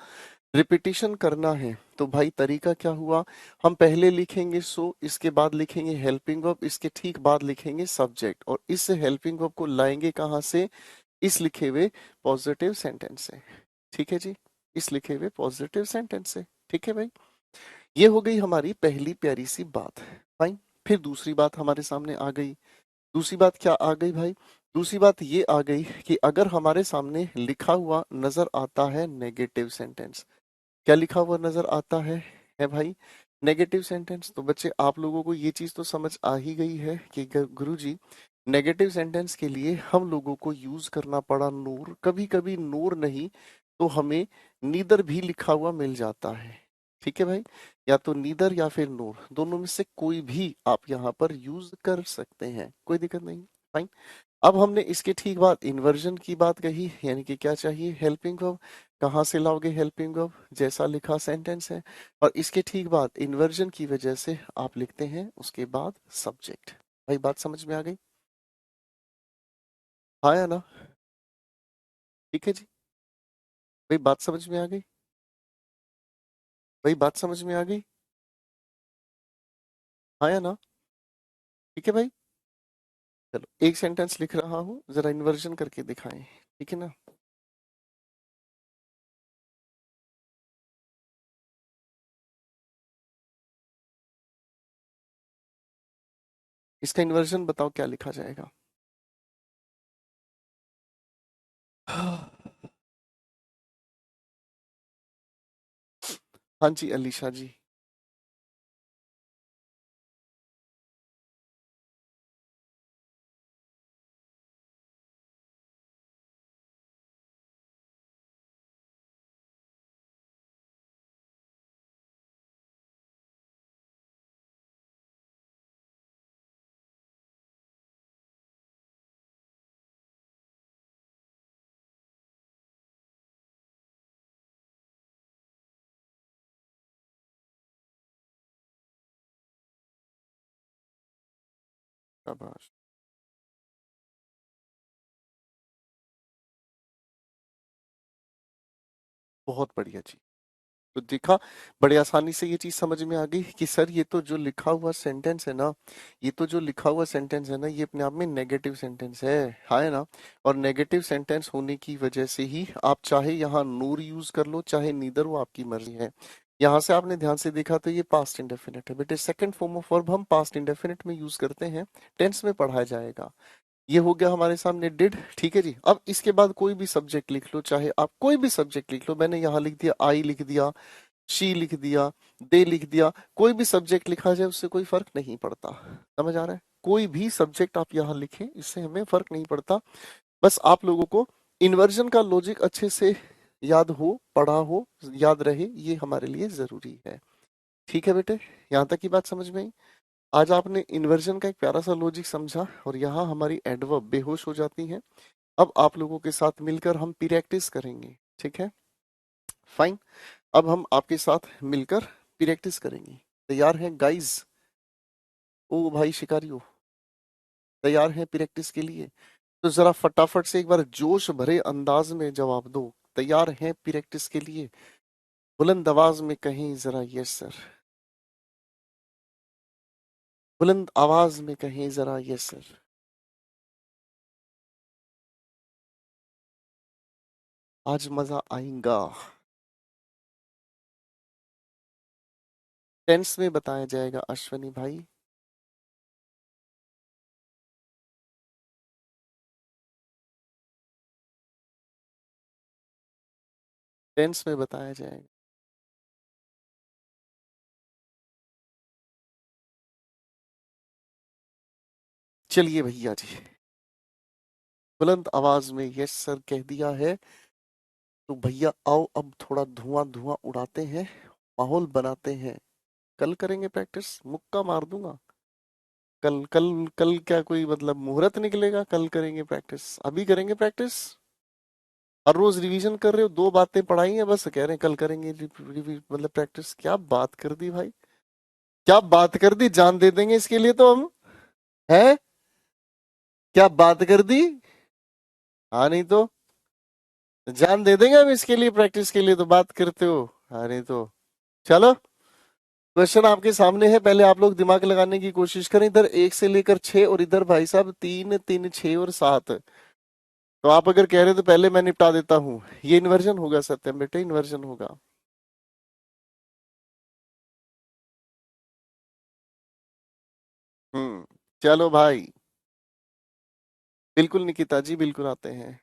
रिपीटिशन करना है, तो भाई तरीका क्या हुआ, हम पहले लिखेंगे सो, इसके बाद लिखेंगे हेल्पिंग वर्ब, इसके ठीक बाद लिखेंगे सब्जेक्ट, और इस हेल्पिंग वर्ब को लाएंगे कहाँ से, इस लिखे हुए पॉजिटिव सेंटेंस से। ठीक है जी, इस लिखे हुए पॉजिटिव सेंटेंस से। ठीक है भाई, ये हो गई हमारी पहली प्यारी सी बात। फाइन। फिर दूसरी बात हमारे सामने आ गई। दूसरी बात क्या आ गई भाई? दूसरी बात ये आ गई कि अगर हमारे सामने लिखा हुआ नजर आता है नेगेटिव सेंटेंस, क्या लिखा हुआ नजर आता है भाई? Negative sentence. तो बच्चे आप लोगों को ये चीज तो समझ आ ही गई है कि गुरुजी, नेगेटिव सेंटेंस के लिए हम लोगों को यूज करना पड़ा नूर। कभी कभी नूर नहीं तो हमें नीदर भी लिखा हुआ मिल जाता है। ठीक है भाई, या तो नीदर या फिर नूर, दोनों में से कोई भी आप यहाँ पर यूज कर सकते हैं, कोई दिक्कत नहीं। फाइन। अब हमने इसके ठीक बाद इन्वर्जन की बात कही, यानी कि क्या चाहिए, हेल्पिंग वर्ब। कहाँ से लाओगे हेल्पिंग वर्ब, जैसा लिखा सेंटेंस है, और इसके ठीक बाद इन्वर्जन की वजह से आप लिखते हैं उसके बाद सब्जेक्ट। भाई बात समझ में आ गई? हाँ या ना? ठीक है जी, भाई बात समझ में आ गई? भाई बात समझ में आ गई? हाँ या ना? ठीक है भाई। चलो एक सेंटेंस लिख रहा हूँ, जरा इन्वर्जन करके दिखाएं, ठीक है ना? इसका इन्वर्जन बताओ क्या लिखा जाएगा। हाँ जी अलीशा जी। शाबाश। बहुत बढ़िया जी। तो देखा, बड़े आसानी से ये चीज समझ में आ गई कि सर ये तो जो लिखा हुआ सेंटेंस है ना, ये तो जो लिखा हुआ सेंटेंस है ना, ये अपने आप में नेगेटिव सेंटेंस है ना। और नेगेटिव सेंटेंस होने की वजह से ही आप चाहे यहाँ नूर यूज कर लो चाहे नीदर, वो आपकी मर्जी है। यहाँ से आपने ध्यान से देखा तो ये पास्ट इंडेफिनिट है बेटे, सेकंड फॉर्म ऑफ वर्ब हम पास्ट इंडेफिनिट में यूज करते हैं, टेंस में पढ़ाया जाएगा। ये हो गया हमारे सामने डिड, ठीक है जी। अब इसके बाद कोई भी सब्जेक्ट लिख लो, चाहे आप कोई भी सब्जेक्ट लिख लो, मैंने यहाँ लिख दिया आई लिख दिया, शी लिख दिया, दे लिख दिया, कोई भी सब्जेक्ट लिखा जाए उससे कोई फर्क नहीं पड़ता। समझ आ रहा है? कोई भी सब्जेक्ट आप यहाँ लिखें इससे हमें फर्क नहीं पड़ता। बस आप लोगों को इन्वर्जन का लॉजिक अच्छे से याद हो, पढ़ा हो, याद रहे, ये हमारे लिए जरूरी है। ठीक है बेटे, यहाँ तक की बात समझ में आई। आज आपने इन्वर्जन का एक प्यारा सा लॉजिक समझा और यहाँ हमारी एडवर्ब बेहोश हो जाती हैं। अब आप लोगों के साथ मिलकर हम प्रैक्टिस करेंगे, ठीक है? फाइन। अब हम आपके साथ मिलकर प्रैक्टिस करेंगे। तैयार हैं गाइस? ओ भाई शिकारियों, तैयार हैं प्रैक्टिस के लिए? तो जरा फटाफट से एक बार जोश भरे अंदाज में जवाब दो। तैयार हैं प्रैक्टिस के लिए? बुलंद आवाज में कहें जरा यस सर। बुलंद आवाज में कहें जरा यस सर। आज मजा आएगा। टेंस में बताया जाएगा अश्वनी भाई। टेंस में बताया जाएगा। चलिए भैया जी, बुलंद आवाज में यस सर कह दिया है, तो भैया आओ अब थोड़ा धुआं धुआं उड़ाते हैं, माहौल बनाते हैं। कल करेंगे प्रैक्टिस, मुक्का मार दूंगा। कल कल कल क्या कोई मतलब मुहूर्त निकलेगा? कल करेंगे प्रैक्टिस, अभी करेंगे प्रैक्टिस। हर रोज रिवीजन कर रहे हो, दो बातें पढ़ाई हैं बस, कह रहे हैं कल करेंगे मतलब प्रैक्टिस। क्या बात कर दी भाई, क्या बात कर दी, जान दे देंगे इसके लिए तो हम। है, क्या बात कर दी। हाँ नहीं तो जान दे देंगे हम इसके लिए, प्रैक्टिस के लिए तो बात करते हो। हाँ नहीं तो चलो, क्वेश्चन आपके सामने है, पहले आप लोग दिमाग लगाने की कोशिश करें। इधर एक से लेकर छह और इधर भाई साहब तीन, तीन छह और सात। तो आप अगर कह रहे हो तो पहले मैं निपटा देता हूँ। ये इन्वर्जन होगा सत्यम बेटे, इन्वर्जन होगा। चलो भाई, बिल्कुल निकिता जी, बिल्कुल आते हैं।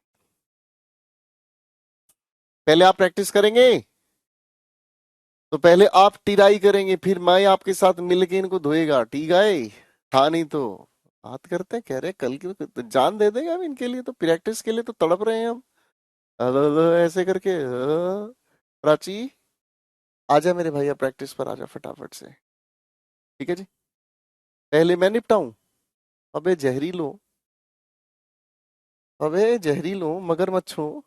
पहले आप प्रैक्टिस करेंगे, तो पहले आप टिराई करेंगे, फिर मैं आपके साथ मिलके इनको धोएगा, ठीक है? हाँ नहीं तो बात करते हैं, कह रहे हैं कल की तो जान दे देंगे हम इनके लिए, तो प्रैक्टिस के लिए तो तड़प रहे हैं हम। ऐसे करके प्राची, आजा मेरे भैया, प्रैक्टिस पर आजा फटाफट से। ठीक है जी, पहले मैं निपटाऊं? अबे जहरीलो, अबे जहरीलो मगरमच्छो।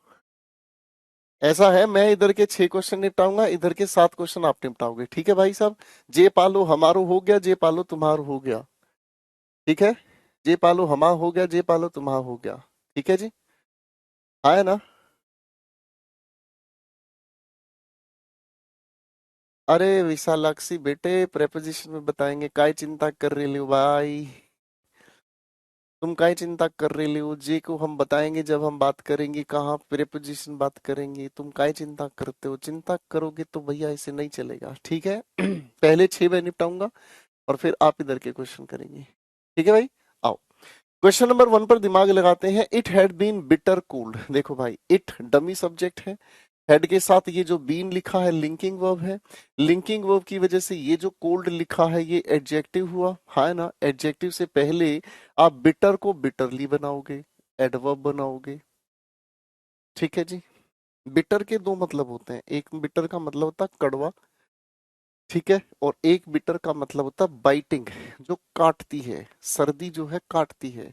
ऐसा है, मैं इधर के 6 क्वेश्चन निपटाऊंगा, इधर के 7 क्वेश्चन आप निपटाओगे, ठीक है भाई साहब? जे पालो हमारो हो गया, जे पालो तुम्हारो हो गया। ठीक है, जे पालो हमारा हो गया, जे पालो तुम्हारा हो गया। ठीक है जी, आया ना? अरे विशालाक्षी बेटे, प्रेपोजिशन में बताएंगे, काय चिंता कर रही हो भाई? तुम काय चिंता कर रही हो? जे को हम बताएंगे जब हम बात करेंगे, कहाँ प्रेपोजिशन बात करेंगे। तुम काय चिंता करते हो? चिंता करोगे तो भैया ऐसे नहीं चलेगा, ठीक है? पहले 6 मैं निपटाऊंगा और फिर आप इधर के क्वेश्चन करेंगे। ठीक है भाई, आओ क्वेश्चन नंबर 1 पर दिमाग लगाते हैं। It had been bitter cold. देखो भाई, इट डमी सब्जेक्ट है, हेड के साथ ये जो बीन लिखा है लिंकिंग वर्ब है, लिंकिंग वर्ब की वजह से ये जो कोल्ड लिखा है ये एडजेक्टिव हुआ, है ना। एडजेक्टिव से पहले आप बिटर को बिटरली बनाओगे, एडवर्ब बनाओगे, ठीक है जी। बिटर के दो मतलब होते हैं, एक बिटर का मतलब होता है कड़वा, ठीक है, और एक बिटर का मतलब होता है बाइटिंग, जो काटती है, सर्दी जो है काटती है,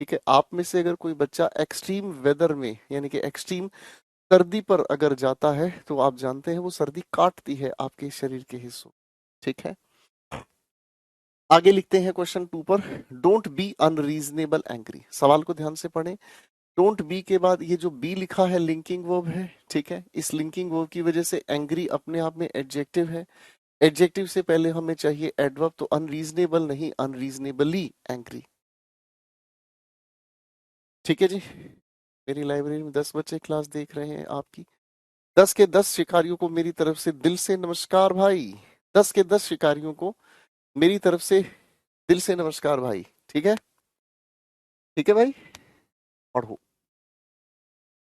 ठीक है। आप में से अगर कोई बच्चा एक्सट्रीम वेदर में यानी कि एक्सट्रीम सर्दी पर अगर जाता है तो आप जानते हैं वो सर्दी काटती है आपके शरीर के हिस्सों, ठीक है। आगे लिखते हैं क्वेश्चन 2 पर। Don't be unreasonable angry. सवाल को ध्यान से पढ़ें। डोंट बी के बाद ये जो बी लिखा है लिंकिंग वर्ब है, ठीक है। इस लिंकिंग वर्ब की वजह से एंग्री अपने आप में एडजेक्टिव है, एडजेक्टिव से पहले हमें चाहिए एडवर्ब, तो अनरीजनेबल नहीं अनरीजनेबली एंग्री, ठीक है जी। मेरी लाइब्रेरी में 10 बच्चे क्लास देख रहे हैं आपकी, 10 के 10 शिकारियों को मेरी तरफ से दिल से नमस्कार भाई। 10 के 10 शिकारियों को मेरी तरफ से दिल से नमस्कार भाई, ठीक है, ठीक है भाई, पढ़ो,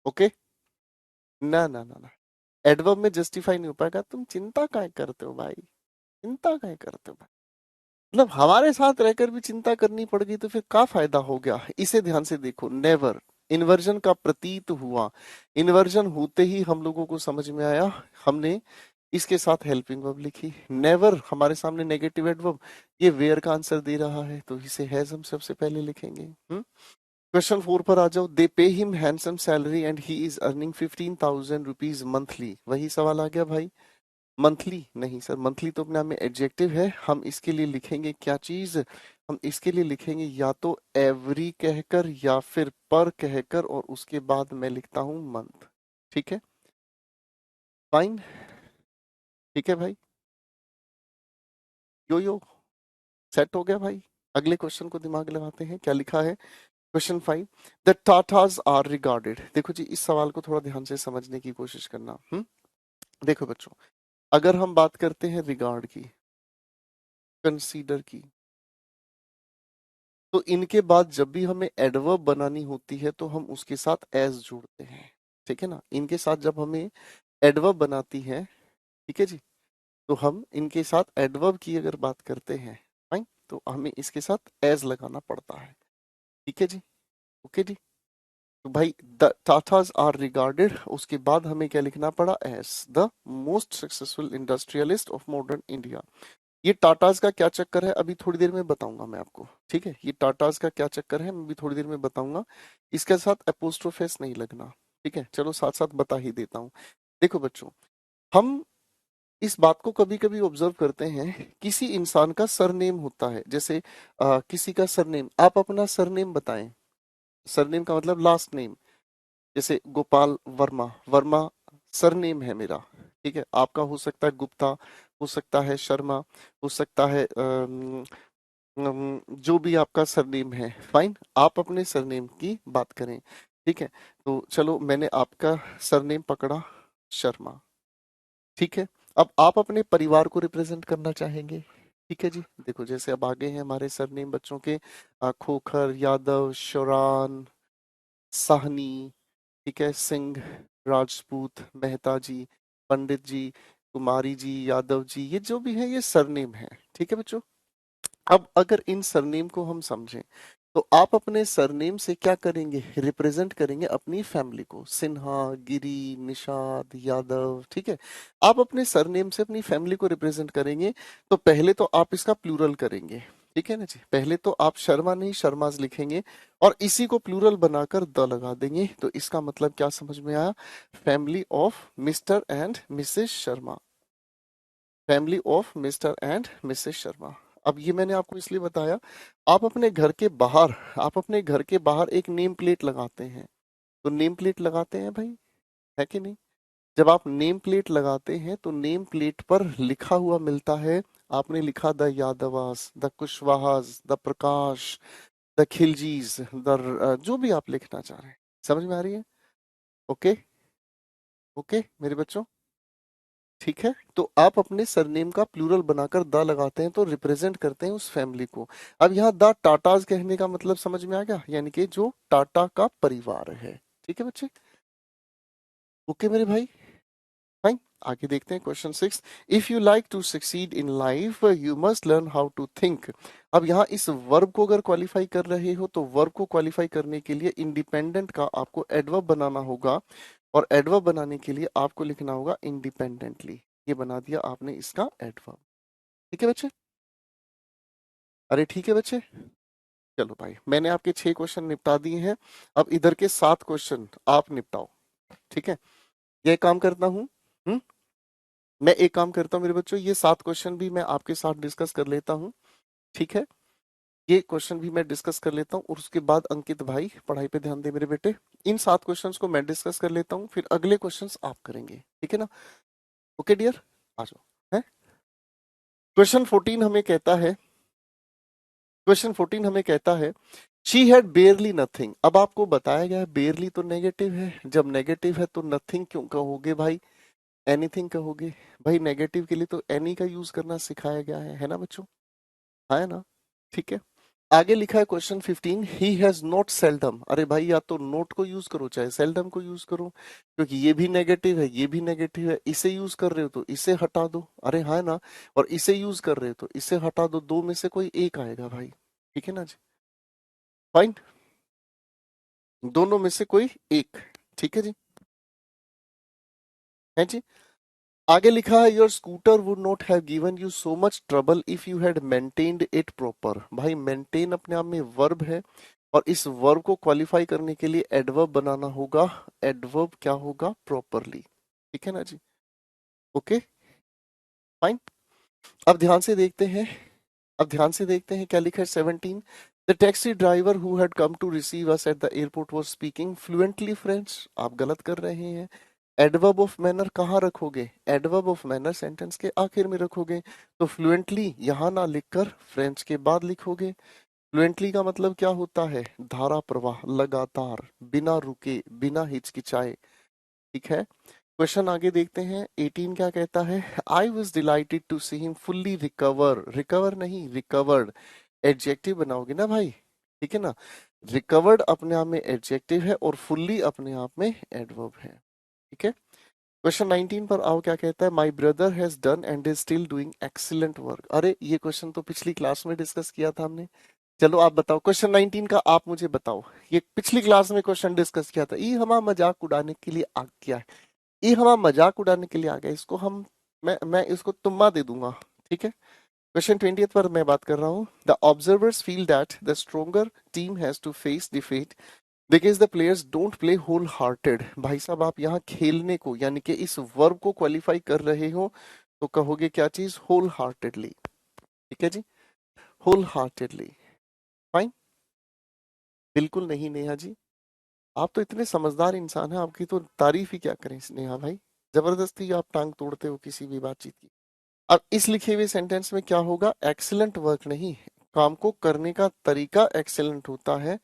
ओके। ना ना ना ना, एडवर्ब में जस्टिफाई नहीं हो पाएगा, तुम चिंता काहे करते हो भाई, चिंता काहे करते हो भाई, मतलब हमारे साथ रहकर भी चिंता करनी पड़ गई तो फिर क्या फायदा हो गया। इसे ध्यान से देखो, नेवर इन्वर्जन का प्रतीत हुआ, इन्वर्जन होते ही हम लोगों को समझ में आया, हमने इसके साथ हेल्पिंग वर्ब लिखी। नेवर हमारे सामने नेगेटिव एडवर्ब, ये वेयर का आंसर दे रहा है तो इसे हैज हम सबसे पहले लिखेंगे। क्वेश्चन 4 पर आ जाओ। They pay him handsome salary and he is earning 15,000 rupees monthly. वही सवाल आ गया भाई, मंथली नहीं सर, मंथली तो अपने आप में एडजेक्टिव है, हम इसके लिए लिखेंगे क्या चीज, हम इसके लिए लिखेंगे या तो एवरी कहकर या फिर पर कहकर और उसके बाद मैं लिखता हूं मंथ, ठीक है, फाइन, ठीक है भाई, यो सेट हो गया भाई। अगले क्वेश्चन को दिमाग लगाते हैं, क्या लिखा है question 5। The Tatas are regarded. देखो जी, इस सवाल को थोड़ा ध्यान से समझने की कोशिश करना। देखो बच्चों, अगर हम बात करते हैं रिगार्ड की, कंसीडर की, तो इनके बाद जब भी हमें एडवर्ब बनानी होती है तो हम उसके साथ एज जोड़ते हैं, ठीक है ना। इनके साथ जब हमें एडवर्ब बनाती है, ठीक है जी, तो हम इनके साथ एडवर्ब की अगर बात करते हैं, फाइन, तो हमें इसके साथ एज लगाना पड़ता है, ठीक है जी, ओके जी। तो भाई द टाटाज आर रिगार्डेड, उसके बाद हमें क्या लिखना पड़ा, as the most successful industrialist of modern India. ये टाटाज का क्या चक्कर है अभी थोड़ी देर में बताऊंगा मैं आपको, ठीक है। ये टाटाज का क्या चक्कर है मैं भी थोड़ी देर में बताऊंगा, इसके साथ अपोस्ट्रोफेस नहीं लगना, ठीक है। चलो साथ साथ बता ही देता हूँ। देखो बच्चों, हम इस बात को कभी कभी ऑब्जर्व करते हैं, किसी इंसान का सरनेम होता है, जैसे किसी का सरनेम, आप अपना सरनेम बताएं, सरनेम का मतलब लास्ट नेम, जैसे गोपाल वर्मा, वर्मा सरनेम है मेरा, ठीक है। आपका हो सकता है गुप्ता, हो सकता है शर्मा, हो सकता है जो भी आपका सरनेम है, फाइन, आप अपने सरनेम की बात करें, ठीक है। तो चलो मैंने आपका सरनेम पकड़ा, शर्मा, ठीक है। अब आप अपने परिवार को रिप्रेजेंट करना चाहेंगे, ठीक है जी। देखो जैसे अब आगे हैं हमारे सरनेम बच्चों के, खोखर, यादव, शौरान, साहनी, ठीक है, सिंह, राजपूत, मेहता जी, पंडित जी, कुमारी जी, यादव जी, ये जो भी है ये सरनेम है, ठीक है बच्चों। अब अगर इन सरनेम को हम समझें तो आप अपने सरनेम से क्या करेंगे, रिप्रेजेंट करेंगे अपनी फैमिली को, सिन्हा, गिरी, निषाद, यादव, ठीक है। आप अपने सरनेम से अपनी फैमिली को रिप्रेजेंट करेंगे, तो पहले तो आप इसका प्लूरल करेंगे, ठीक है ना जी। पहले तो आप शर्मा नहीं शर्माज लिखेंगे और इसी को प्लूरल बनाकर द लगा देंगे, तो इसका मतलब क्या समझ में आया, family of mister and Mrs Sharma, family of mister and Mrs Sharma. अब ये मैंने आपको इसलिए बताया, आप अपने घर के बाहर, आप अपने घर के बाहर एक नेम प्लेट लगाते हैं, तो नेम प्लेट लगाते हैं भाई, है कि नहीं। जब आप नेम प्लेट लगाते हैं तो नेम प्लेट पर लिखा हुआ मिलता है, आपने लिखा the Yadavas, the Kushwahas, the Prakash, the Khiljis, the जो भी आप लिखना चाह रहे हैं, समझ में आ रही है, ओके, ओके मेरे बच्चों, ठीक है, तो आप अपने सरनेम का प्लूरल बनाकर द लगाते हैं तो रिप्रेजेंट करते हैं उस फैमिली को। अब यहाँ द टाटाज कहने का मतलब समझ में आ गया, यानी कि जो टाटा का परिवार है। ठीक है बच्चे, ओके मेरे भाई, फाइन। आगे देखते हैं question 6। If you like to succeed in life you must learn how to think. अब यहाँ इस वर्ब को अगर क्वालिफाई कर रहे हो तो वर्ब को क्वालिफाई करने के लिए इंडिपेंडेंट का आपको एडवर्ब बनाना होगा, और एडवर्ब बनाने के लिए आपको लिखना होगा इंडिपेंडेंटली। ये बना दिया आपने इसका एडवर्ब। ठीक है बच्चे, अरे ठीक है बच्चे, चलो भाई मैंने आपके 6 क्वेश्चन निपटा दिए हैं। अब इधर के 7 क्वेश्चन आप निपटाओ। ठीक है, ये काम करता हूँ। हम्म, मैं एक काम करता हूँ मेरे बच्चों, ये 7 क्वेश्चन भी मैं आपके साथ डिस्कस कर लेता हूँ। ठीक है, ये क्वेश्चन भी मैं डिस्कस कर लेता हूँ और उसके बाद अंकित भाई पढ़ाई पे ध्यान दे मेरे बेटे। इन 7 क्वेश्चंस को मैं डिस्कस कर लेता हूँ, फिर अगले क्वेश्चंस आप करेंगे। ठीक है ना, ओके डियर, आ जाओ। है क्वेश्चन 14 हमें कहता है, क्वेश्चन 14 हमें कहता है शी हैड बेयरली नथिंग। अब आपको बताया गया है बेयरली तो नेगेटिव है, जब नेगेटिव है तो नथिंग क्यों कहोगे भाई, एनीथिंग कहोगे। भाई नेगेटिव के लिए तो एनी का यूज करना सिखाया गया है ना बच्चों, है ना। ठीक है, आगे लिखा है question 15, he has not seldom. अरे भाई या तो नोट को यूज करो चाहे सेल्डम को यूज करो, क्योंकि ये भी नेगेटिव है ये भी नेगेटिव है। इसे यूज कर रहे हो तो इसे हटा दो, अरे हाँ ना, और इसे यूज कर रहे हो तो इसे हटा दो, दो में से कोई एक आएगा भाई। ठीक है ना जी, फाइन, दोनों में से कोई एक। ठीक है जी, है जी। आगे लिखा है your scooter would not have given you so much trouble if you had maintained it proper. भाई मेंटेन अपने आप में वर्ब है, और इस वर्ब को क्वालिफाई करने के लिए एडवर्ब बनाना होगा। एडवर्ब क्या होगा, प्रॉपरली। ठीक है ना जी, ओके फाइन। अब ध्यान से देखते हैं, अब ध्यान से देखते हैं क्या लिखा है 17। The taxi driver who had come to receive us at the airport was speaking fluently French. आप गलत कर रहे हैं। एडवर्ब ऑफ मैनर कहाँ रखोगे, एडवर्ब ऑफ मैनर सेंटेंस के आखिर में रखोगे, तो फ्लुएंटली यहाँ ना लिखकर फ्रेंच के बाद लिखोगे। फ्लुएंटली का मतलब क्या होता है, धारा प्रवाह, लगातार, बिना रुके, बिना हिचकिचाए। ठीक है, क्वेश्चन आगे देखते हैं 18 क्या कहता है। I was delighted to see him fully recover, recover नहीं रिकवर्ड, एडजेक्टिव बनाओगे ना भाई। ठीक है ना, रिकवर्ड अपने आप में एडजेक्टिव है और फुल्ली अपने आप में एडवर्ब है। ठीक है, क्वेश्चन 19 पर आओ क्या कहता है। My brother has done and is still doing excellent work. अरे ये क्वेश्चन तो पिछली क्लास में डिस्कस किया था हमने। चलो आप बताओ क्वेश्चन 19 का, आप मुझे बताओ। ये पिछली क्लास में क्वेश्चन डिस्कस किया था, ये हमारा मजाक उड़ाने के लिए आ गया है, ये हमारा मजाक उड़ाने के लिए आ गया, इसको हम, मैं इसको तुम्मा दे दूंगा। ठीक है, क्वेश्चन 20 पर मैं बात कर रहा हूँ। The observers feel that the stronger team has to face defeat because the players don't play whole hearted. भाई साहब आप यहाँ खेलने को यानी कि इस वर्ब को क्वालिफाई कर रहे हो तो कहोगे क्या चीज, होल हार्टेडली। ठीक है जी, होल हार्टेडली, फाइन। बिल्कुल नहीं नेहा जी, आप तो इतने समझदार इंसान हैं, आपकी तो तारीफ ही क्या करें नेहा भाई, जबरदस्ती आप टांग तोड़ते हो किसी भी बातचीत की। अब इस लिखे हुए सेंटेंस में क्या होगा, एक्सीलेंट वर्क नहीं, काम को करने का तरीका एक्सीलेंट होता है,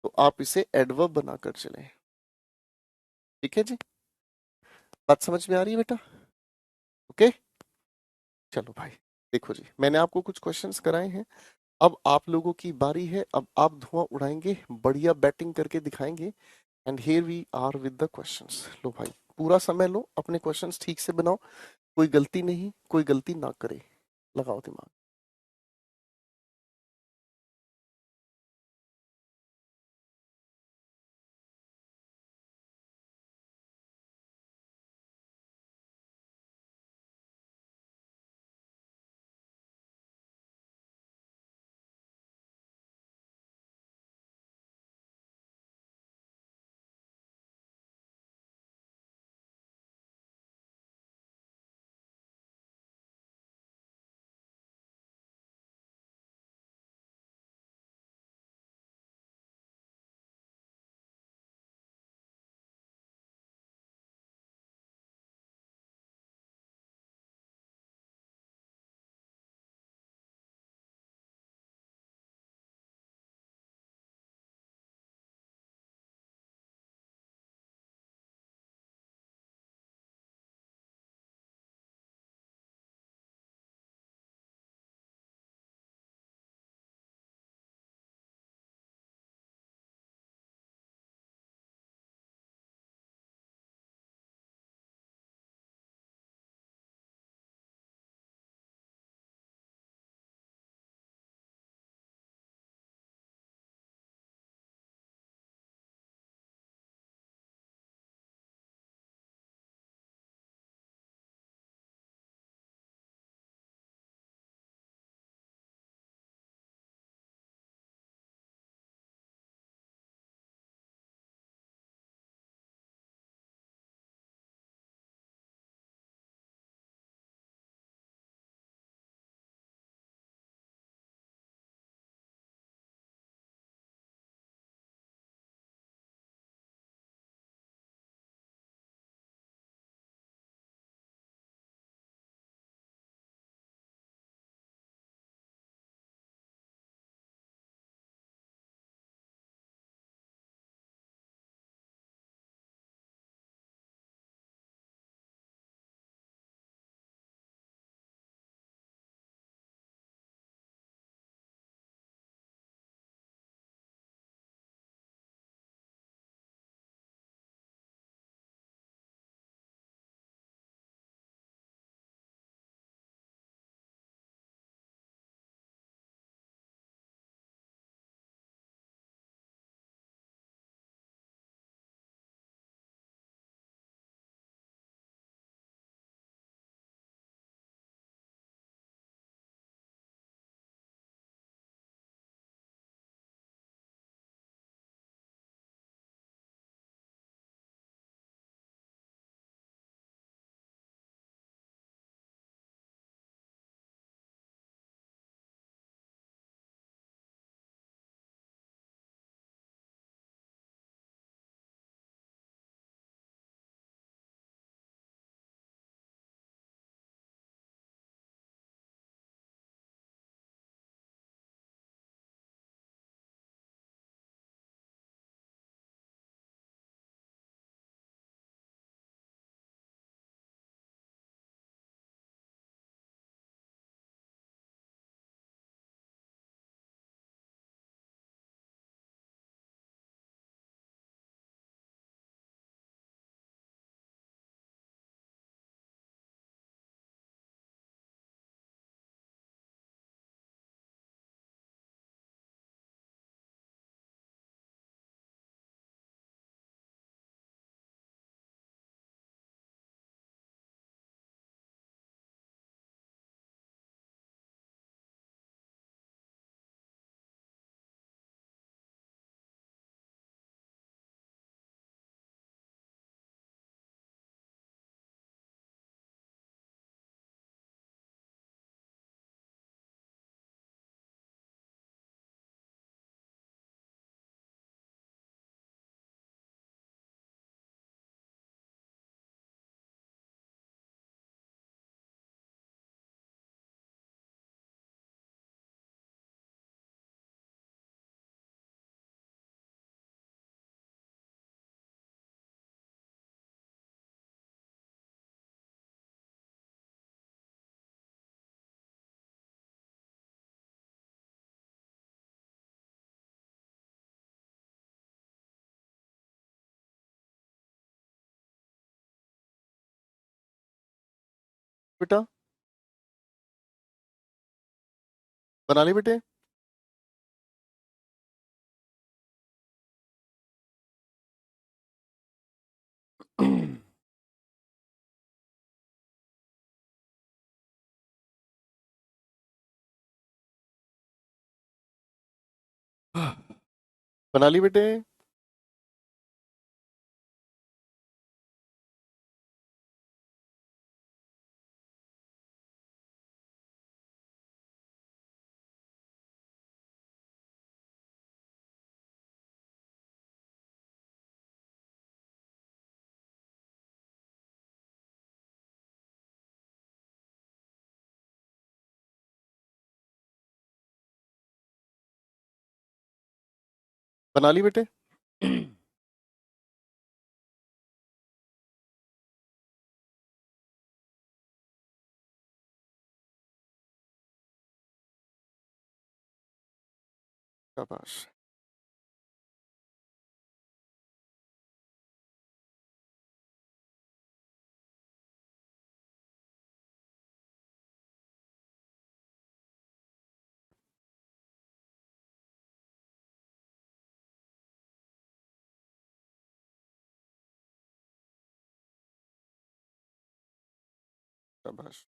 तो आप इसे एडवर्ब बनाकर चले। ठीक है जी, बात समझ में आ रही है बेटा, ओके। चलो भाई, देखो जी मैंने आपको कुछ क्वेश्चंस कराए हैं, अब आप लोगों की बारी है, अब आप धुआं उड़ाएंगे, बढ़िया बैटिंग करके दिखाएंगे। And here we are with the questions. लो भाई पूरा समय लो, अपने क्वेश्चंस ठीक से बनाओ, कोई गलती नहीं, कोई गलती ना करे, लगाओ दिमाग। बेटा, बना ली बेटे? बना ली बेटे? बना ली बेटे? शाबाश। शाबाश।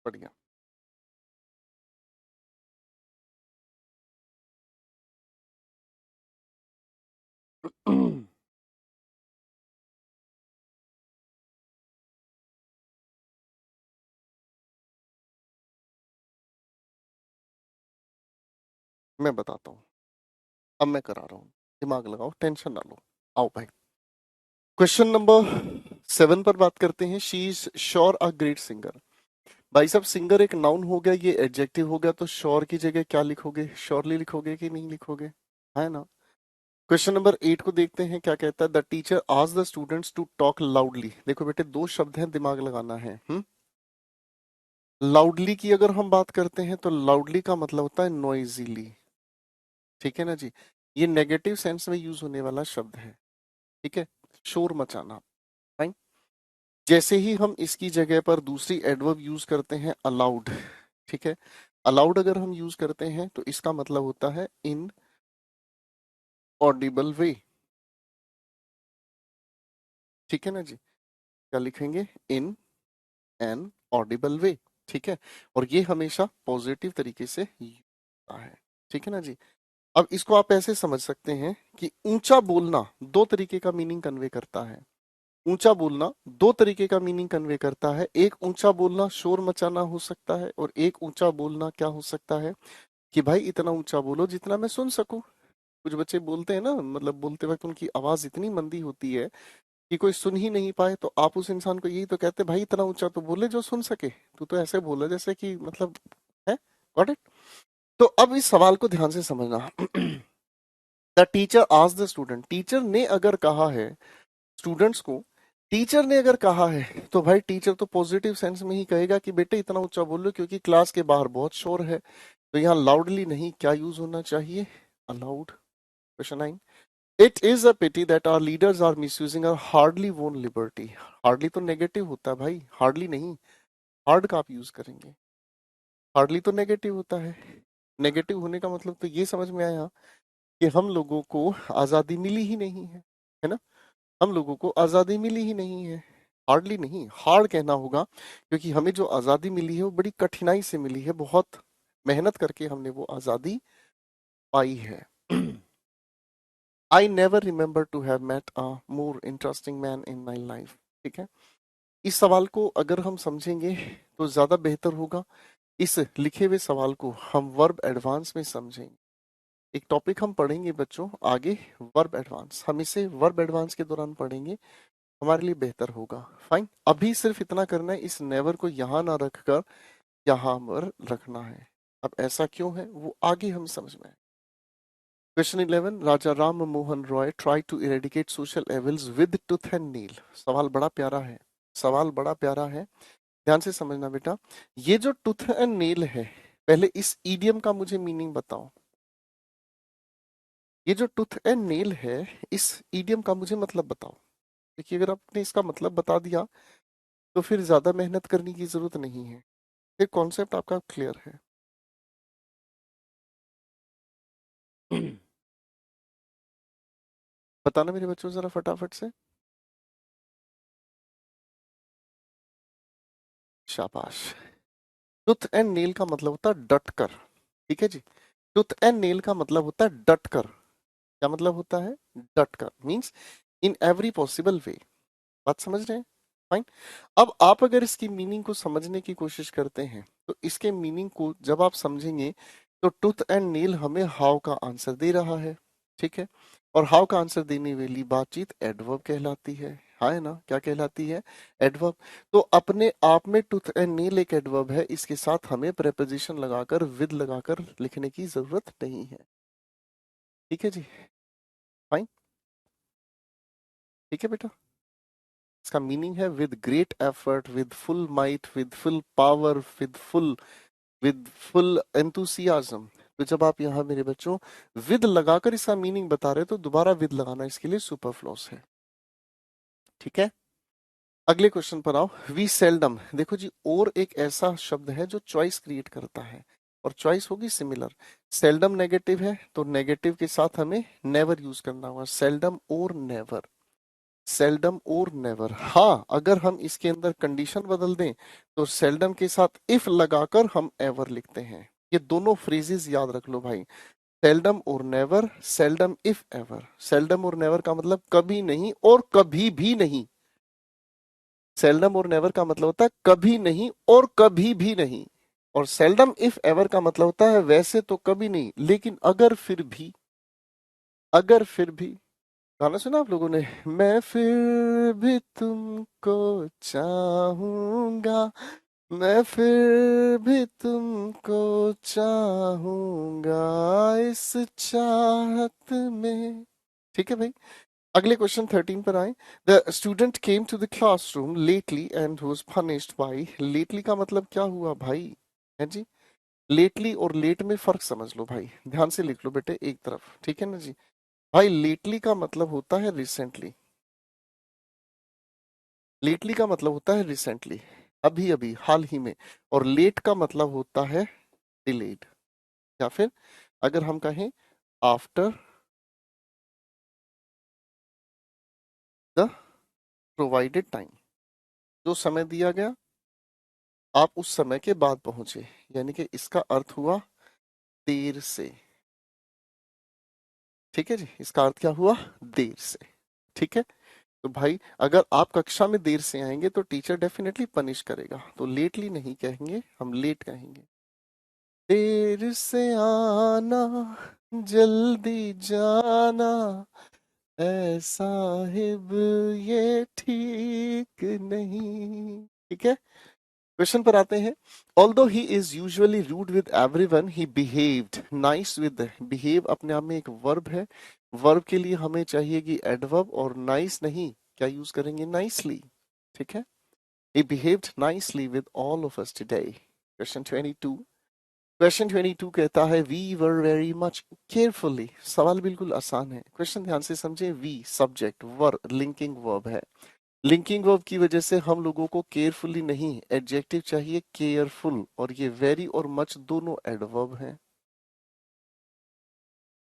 बढ़िया। मैं बताता हूँ, अब मैं करा रहा हूँ, दिमाग लगाओ, टेंशन ना लो। आओ भाई, क्वेश्चन नंबर 7 पर बात करते हैं। She is sure a great singer. भाई साहब, सिंगर एक नाउन हो गया, ये एडजेक्टिव हो गया, तो श्योर की जगह क्या लिखोगे? श्योरली लिखोगे कि नहीं लिखोगे? है ना? क्वेश्चन नंबर 8 को देखते हैं, क्या कहता है। The teacher asked the students to talk loudly. देखो बेटे, दो शब्द हैं, दिमाग लगाना है। लाउडली की अगर हम बात करते हैं तो लाउडली का मतलब होता है नॉइजीली। ठीक है ना जी? ये नेगेटिव सेंस में यूज होने वाला शब्द है। ठीक है? शोर मचाना। फाइन। जैसे ही हम इसकी जगह पर दूसरी एडवर्ब यूज करते हैं, अलाउड। ठीक है? अलाउड अगर हम यूज करते हैं तो इसका मतलब होता है इन ऑडिबल वे। ठीक है ना जी? क्या लिखेंगे? इन एन ऑडिबल वे। ठीक है? और ये हमेशा पॉजिटिव तरीके से यूज होता है। ठीक है ना जी? अब इसको आप ऐसे समझ सकते हैं कि ऊंचा बोलना दो तरीके का मीनिंग कन्वे करता है। ऊंचा बोलना दो तरीके का मीनिंग कन्वे करता है। एक ऊंचा बोलना शोर मचाना हो सकता है, और एक ऊंचा बोलना क्या हो सकता है कि भाई इतना ऊंचा बोलो जितना मैं सुन सकूं। कुछ बच्चे बोलते हैं ना, मतलब बोलते वक्त उनकी आवाज इतनी मंदी होती है कि कोई सुन ही नहीं पाए, तो आप उस इंसान को यही तो कहते, भाई इतना ऊंचा तो बोले जो सुन सके। तू तो ऐसे बोला जैसे कि मतलब है। Got it? तो अब इस सवाल को ध्यान से समझना। The teacher asked the student. Teacher ने अगर कहा है स्टूडेंट्स को, टीचर ने अगर कहा है तो भाई टीचर तो पॉजिटिव सेंस में ही कहेगा कि बेटे इतना ऊंचा बोलो क्योंकि क्लास के बाहर बहुत शोर है। तो यहाँ लाउडली नहीं, क्या यूज होना चाहिए? Allowed. Question 9। It is a pity that our leaders are misusing our hardly won liberty. Hardly तो नेगेटिव होता है भाई, हार्डली नहीं। हार्ड का आप यूज करेंगे। हार्डली तो नेगेटिव होता है। नेगेटिव होने का मतलब तो ये समझ में आया कि हम लोगों को आजादी मिली ही नहीं है ना? हम लोगों को आजादी मिली ही नहीं है। हार्डली नहीं, हार्ड कहना होगा, क्योंकि हमें जो आजादी मिली है वो बड़ी कठिनाई से मिली है, बहुत मेहनत करके हमने वो आजादी पाई है। I never remember to have met a more interesting man in my life. ठीक है? इस सवाल को अगर हम समझेंगे तो ज्यादा बेहतर होगा। इस लिखे हुए सवाल को हम वर्ब एडवांस में समझेंगे। एक टॉपिक हम पढ़ेंगे बच्चों आगे, वर्ब एडवांस। हम इसे वर्ब एडवांस के दौरान पढ़ेंगे, हमारे लिए बेहतर होगा। फाइन। अभी सिर्फ इतना करना है, इस नेवर को यहाँ ना रखकर यहाँ पर रखना है। अब ऐसा क्यों है वो आगे हम समझ में आए। Question 11, Raja Ram Mohan Roy try to eradicate social evils with tooth and nail. सवाल बड़ा प्यारा है, सवाल बड़ा प्यारा है, ध्यान से समझना बेटा। ये जो टूथ एंड नील है, पहले इस ईडियम का मुझे मीनिंग बताओ। ये जो टूथ एंड नील है, इस ईडियम का मुझे मतलब बताओ। देखिए, अगर आपने इसका मतलब बता दिया तो फिर ज्यादा मेहनत करने की जरूरत नहीं है, ये कॉन्सेप्ट आपका क्लियर है। बताना मेरे बच्चों जरा फटाफट से। शाबाश। टूथ एंड नेल का मतलब होता है डट कर, ठीक है जी। टूथ एंड नेल का मतलब होता है डट कर। क्या मतलब होता है? डट कर means in every possible way. बात समझ रहे हैं? फाइन। अब आप अगर इसकी मीनिंग को समझने की कोशिश करते हैं तो इसके मीनिंग को जब आप समझेंगे तो टूथ एंड नेल हमें हाउ का आंसर दे रहा है, ठीक है। और हाउ का आंसर देने वाली बातचीत एडवर्ब कहलाती है ना? क्या कहलाती है? एडवर्ब। तो अपने आप में टूथ एंड नेल एक एडवर्ब है, इसके साथ हमें प्रेपोजिशन लगाकर विद लगाकर लिखने की जरूरत नहीं है, ठीक है जी। फाइन, ठीक है बेटा। इसका मीनिंग है with great effort, with full might, with full power, with full enthusiasm. तो जब आप यहाँ मेरे बच्चों विद लगाकर इसका मीनिंग बता रहे हो तो दोबारा विद लगाना इसके लिए सुपरफ्लूस है, ठीक है। अगले क्वेश्चन पर आओ। वी सेल्डम, देखो जी, और एक ऐसा शब्द है जो चॉइस क्रिएट करता है, और चॉइस होगी सिमिलर। सेल्डम नेगेटिव है तो नेगेटिव के साथ हमें नेवर यूज करना होगा, सेल्डम और नेवर। सेल्डम और नेवर, हाँ अगर हम इसके अंदर कंडीशन बदल दें तो सेल्डम के साथ इफ लगाकर हम एवर लिखते हैं। ये दोनों फ्रेजेस याद रख लो भाई, सेल्डम और never, seldom if ever. Seldom और नेवर का मतलब कभी नहीं और कभी भी नहीं। सेल्डम और नेवर का मतलब होता है कभी नहीं और कभी भी नहीं। और सेल्डम इफ एवर का मतलब होता है वैसे तो कभी नहीं लेकिन अगर फिर भी। अगर फिर भी, गाना सुना आप लोगों ने? मैं फिर भी तुमको चाहूंगा, मैं फिर भी तुमको चाहूंगा इस चाहत में, ठीक है भाई। अगले क्वेश्चन 13 पर आए। The student came to the classroom lately and was punished by. Lately का मतलब क्या हुआ भाई? है जी। लेटली और लेट में फर्क समझ लो भाई, ध्यान से लिख लो बेटे एक तरफ, ठीक है ना जी। भाई लेटली का मतलब होता है रिसेंटली। लेटली का मतलब होता है रिसेंटली, अभी अभी, हाल ही में। और लेट का मतलब होता है डिलेड, या फिर अगर हम कहें आफ्टर द प्रोवाइडेड टाइम। जो समय दिया गया आप उस समय के बाद पहुंचे, यानी कि इसका अर्थ हुआ देर से, ठीक है जी। इसका अर्थ क्या हुआ? देर से, ठीक है। तो भाई अगर आप कक्षा में देर से आएंगे तो टीचर डेफिनेटली पनिश करेगा, तो लेटली नहीं कहेंगे, हम लेट कहेंगे। देर से आना, जल्दी जाना, ऐ साहिब ये ठीक नहीं, ठीक है। क्वेश्चन पर आते हैं। Although he is usually rude with everyone he behaved nice with. Behave अपने आप में एक वर्ब है, वर्ब के लिए हमें चाहिए कि एडवर्ब, और नाइस नहीं, क्या यूज करेंगे? नाइसली, ठीक है। he behaved nicely with all of us today। Question 22। Question 22 कहता है we were very much carefully. सवाल बिल्कुल आसान है, क्वेश्चन ध्यान से समझे। We subject, verb linking verb है। लिंकिंग वर्ब की वजह से हम लोगों को केयरफुली नहीं, एडजेक्टिव चाहिए केयरफुल, और ये वेरी और मच दोनों एडवर्ब हैं।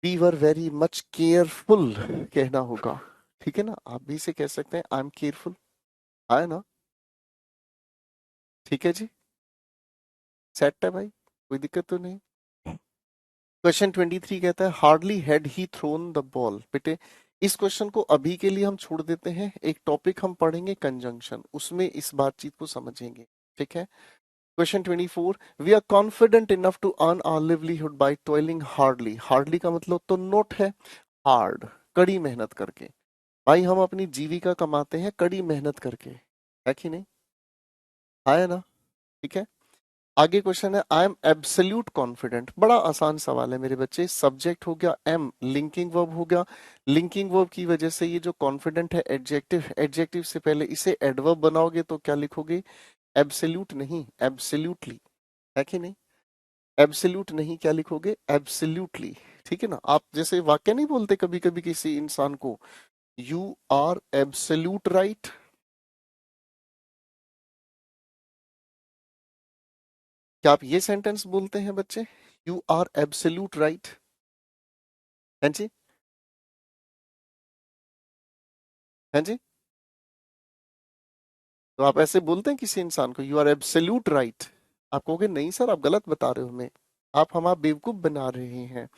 We were very much careful कहना होगा, ठीक है ना। आप भी इसे कह सकते हैं आई एम केयरफुल, है ना? ठीक है जी, सेट है भाई, कोई दिक्कत तो नहीं। क्वेश्चन 23 कहता है hardly had he thrown the ball. बेटे इस क्वेश्चन को अभी के लिए हम छोड़ देते हैं, एक टॉपिक हम पढ़ेंगे कंजंक्शन, उसमें इस बातचीत को समझेंगे, ठीक है। Question 24, we are confident enough to earn our livelihood by toiling hardly. Hardly का मतलब तो नोट है हार्ड, कड़ी मेहनत करके। भाई हम अपनी जीविका कमाते हैं कड़ी मेहनत करके, है कि नहीं? है ना? ठीक है। आगे क्वेश्चन है, आई एम एब्सोल्यूट कॉन्फिडेंट। बड़ा आसान सवाल है मेरे बच्चे। सब्जेक्ट हो गया एम, लिंकिंग वर्ब हो गया। लिंकिंग वर्ब की वजह से ये जो कॉन्फिडेंट है एडजेक्टिव, एडजेक्टिव से पहले इसे एडवर्ब बनाओगे तो क्या लिखोगे? एब्सोल्यूट नहीं, एब्सोल्यूटली। है कि नहीं? एब्सोल्यूट नहीं, क्या लिखोगे? एब्सोल्यूटली। ठीक है ना? आप जैसे वाक्य नहीं बोलते कभी कभी किसी इंसान को, यू आर एब्सोल्यूट राइट। क्या आप ये सेंटेंस बोलते हैं बच्चे? You are absolute right. हैं जी? हैं जी? तो आप ऐसे बोलते हैं किसी इंसान को, यू आर एब्सोल्यूट राइट? आप कहोगे नहीं सर, आप गलत बता रहे हो हमें, आप हमारा बेवकूफ बना रहे हैं।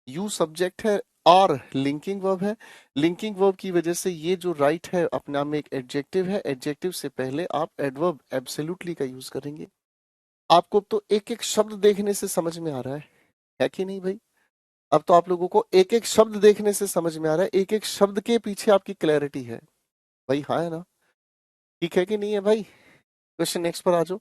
यू सब्जेक्ट है, आर लिंकिंग वर्ब है। लिंकिंग वर्ब की वजह से ये जो राइट है अपने आप में एक एडजेक्टिव है। एडजेक्टिव से पहले आप एडवर्ब एब्सोल्युटली का यूज करेंगे। आपको तो एक एक शब्द देखने से समझ में आ रहा है कि नहीं भाई? अब तो आप लोगों को एक एक शब्द देखने से समझ में आ रहा है, एक एक शब्द के पीछे आपकी क्लैरिटी है भाई। हाँ है ना? ठीक है कि नहीं है भाई? क्वेश्चन नेक्स्ट पर आ जाओ।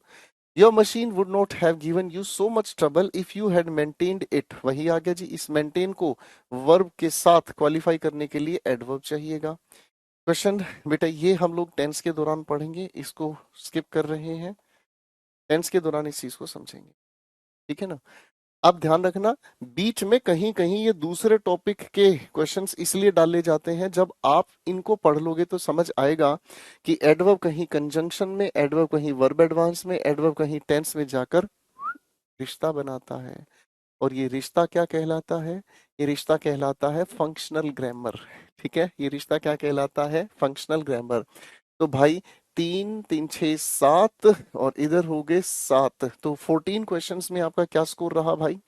Your machine would not have given you so much trouble if you had maintained it. वही आ गया जी। इस मेंटेन को वर्ब के साथ क्वालिफाई करने के लिए एडवर्ब चाहिएगा। क्वेश्चन बेटा ये हम लोग टेंस के दौरान पढ़ेंगे, इसको स्किप कर रहे हैं। टेंस के दौरान इस चीज को समझेंगे। ठीक है ना? अब ध्यान रखना, बीच में कहीं कहीं ये दूसरे टॉपिक के क्वेश्चंस इसलिए डाले जाते हैं, जब आप इनको पढ़ लोगे तो समझ आएगा कि एडवर्ब कहीं कंजंक्शन में, एडवर्ब कहीं वर्ब एडवांस में, एडवर्ब कहीं टेंस में जाकर रिश्ता बनाता है। और ये रिश्ता क्या कहलाता है? ये रिश्ता कहलाता है फंक्शनल ग्रामर। ठीक है? ये रिश्ता क्या कहलाता है? Functional grammar. तो भाई तीन तीन छः सात और इधर हो गए सात, तो 14 क्वेश्चंस में आपका क्या स्कोर रहा भाई?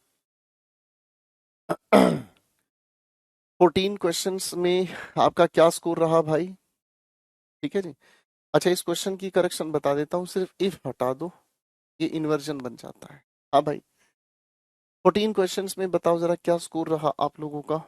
14 क्वेश्चंस में आपका क्या स्कोर रहा भाई? ठीक है जी। अच्छा, इस क्वेश्चन की करेक्शन बता देता हूँ, सिर्फ इफ हटा दो, ये इन्वर्जन बन जाता है। हाँ भाई, 14 क्वेश्चंस में बताओ जरा क्या स्कोर रहा आप लोगों का?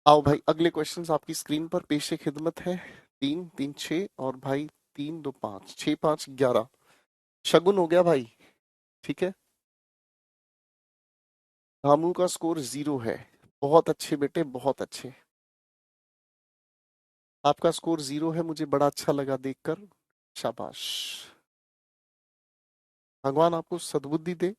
आओ भाई, अगले क्वेश्चंस आपकी स्क्रीन पर पेशे खिदमत है। तीन तीन छः और भाई तीन दो पाँच, छः पाँच 11। शगुन हो गया भाई। ठीक है? रामू का स्कोर 0 है। बहुत अच्छे बेटे, बहुत अच्छे। आपका स्कोर 0 है, मुझे बड़ा अच्छा लगा देखकर। शाबाश। भगवान आपको सद्बुद्धि दे।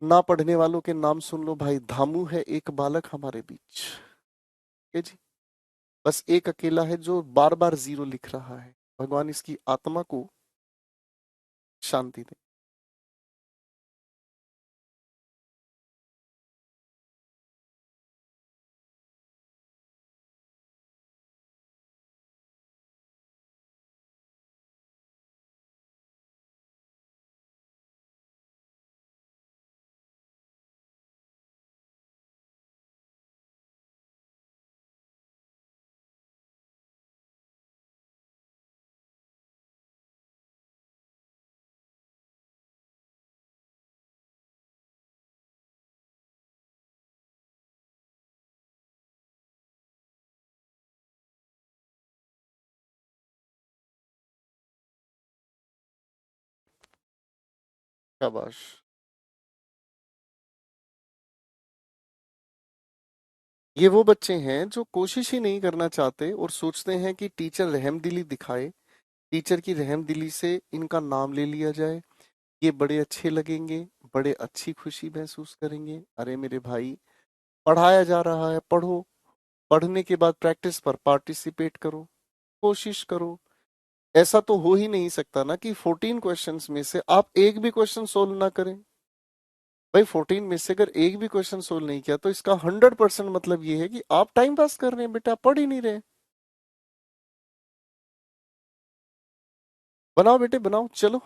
ना पढ़ने वालों के नाम सुन लो भाई। धामू है एक बालक हमारे बीच। है जी। बस एक अकेला है जो बार बार 0 लिख रहा है। भगवान इसकी आत्मा को शांति दे। शाबाश। ये वो बच्चे हैं जो कोशिश ही नहीं करना चाहते और सोचते हैं कि टीचर रहमदिली दिखाए, टीचर की रहमदिली से इनका नाम ले लिया जाए, ये बड़े अच्छे लगेंगे, बड़े अच्छी खुशी महसूस करेंगे। अरे मेरे भाई, पढ़ाया जा रहा है, पढ़ो। पढ़ने के बाद प्रैक्टिस पर पार्टिसिपेट करो, कोशिश करो। ऐसा तो हो ही नहीं सकता ना कि 14 क्वेश्चंस में से आप एक भी क्वेश्चन सोल्व ना करें। भाई 14 में से अगर एक भी क्वेश्चन सोल्व नहीं किया तो इसका 100% मतलब ये है कि आप टाइम पास कर रहे हैं बेटा, पढ़ ही नहीं रहे। बनाओ बेटे बनाओ, चलो।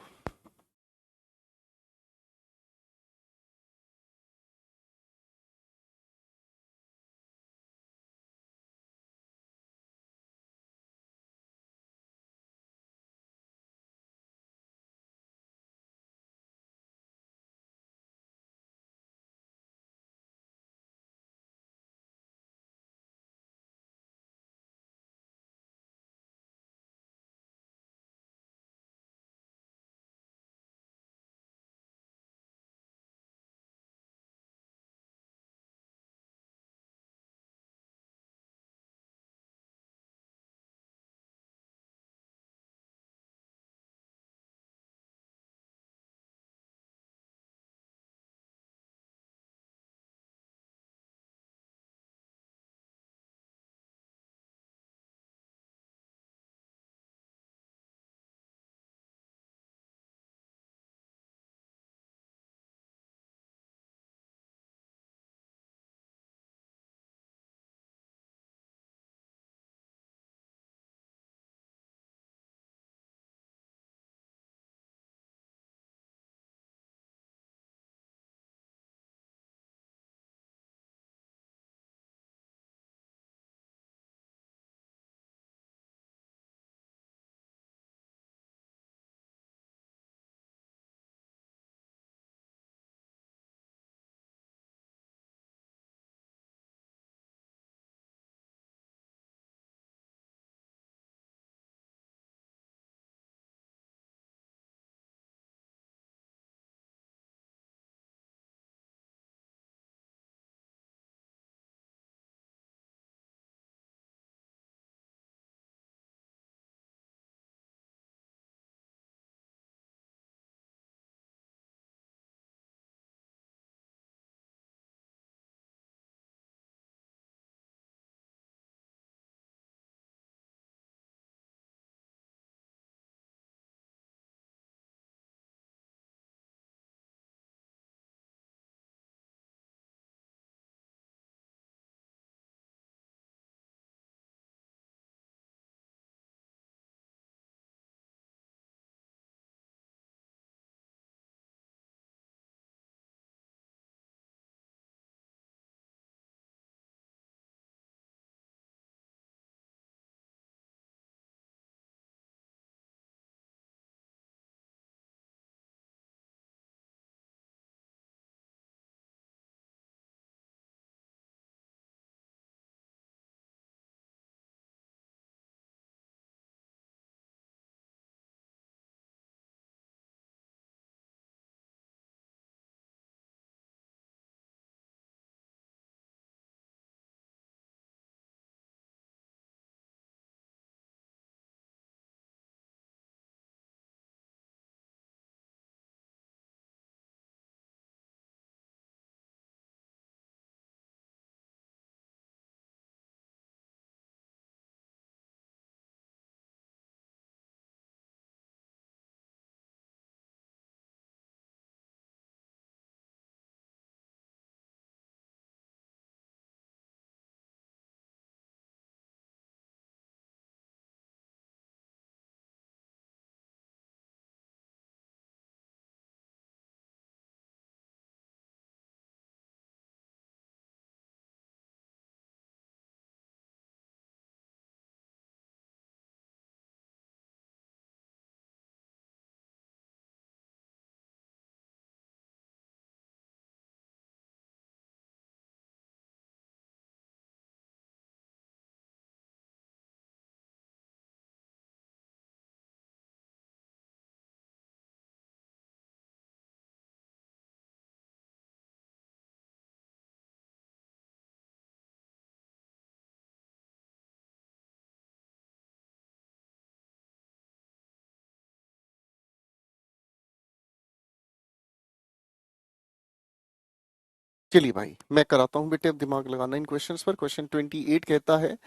चलिए भाई मैं कराता हूँ बेटे, अब दिमाग लगाना इन क्वेश्चंस पर। क्वेश्चन 28 कहता है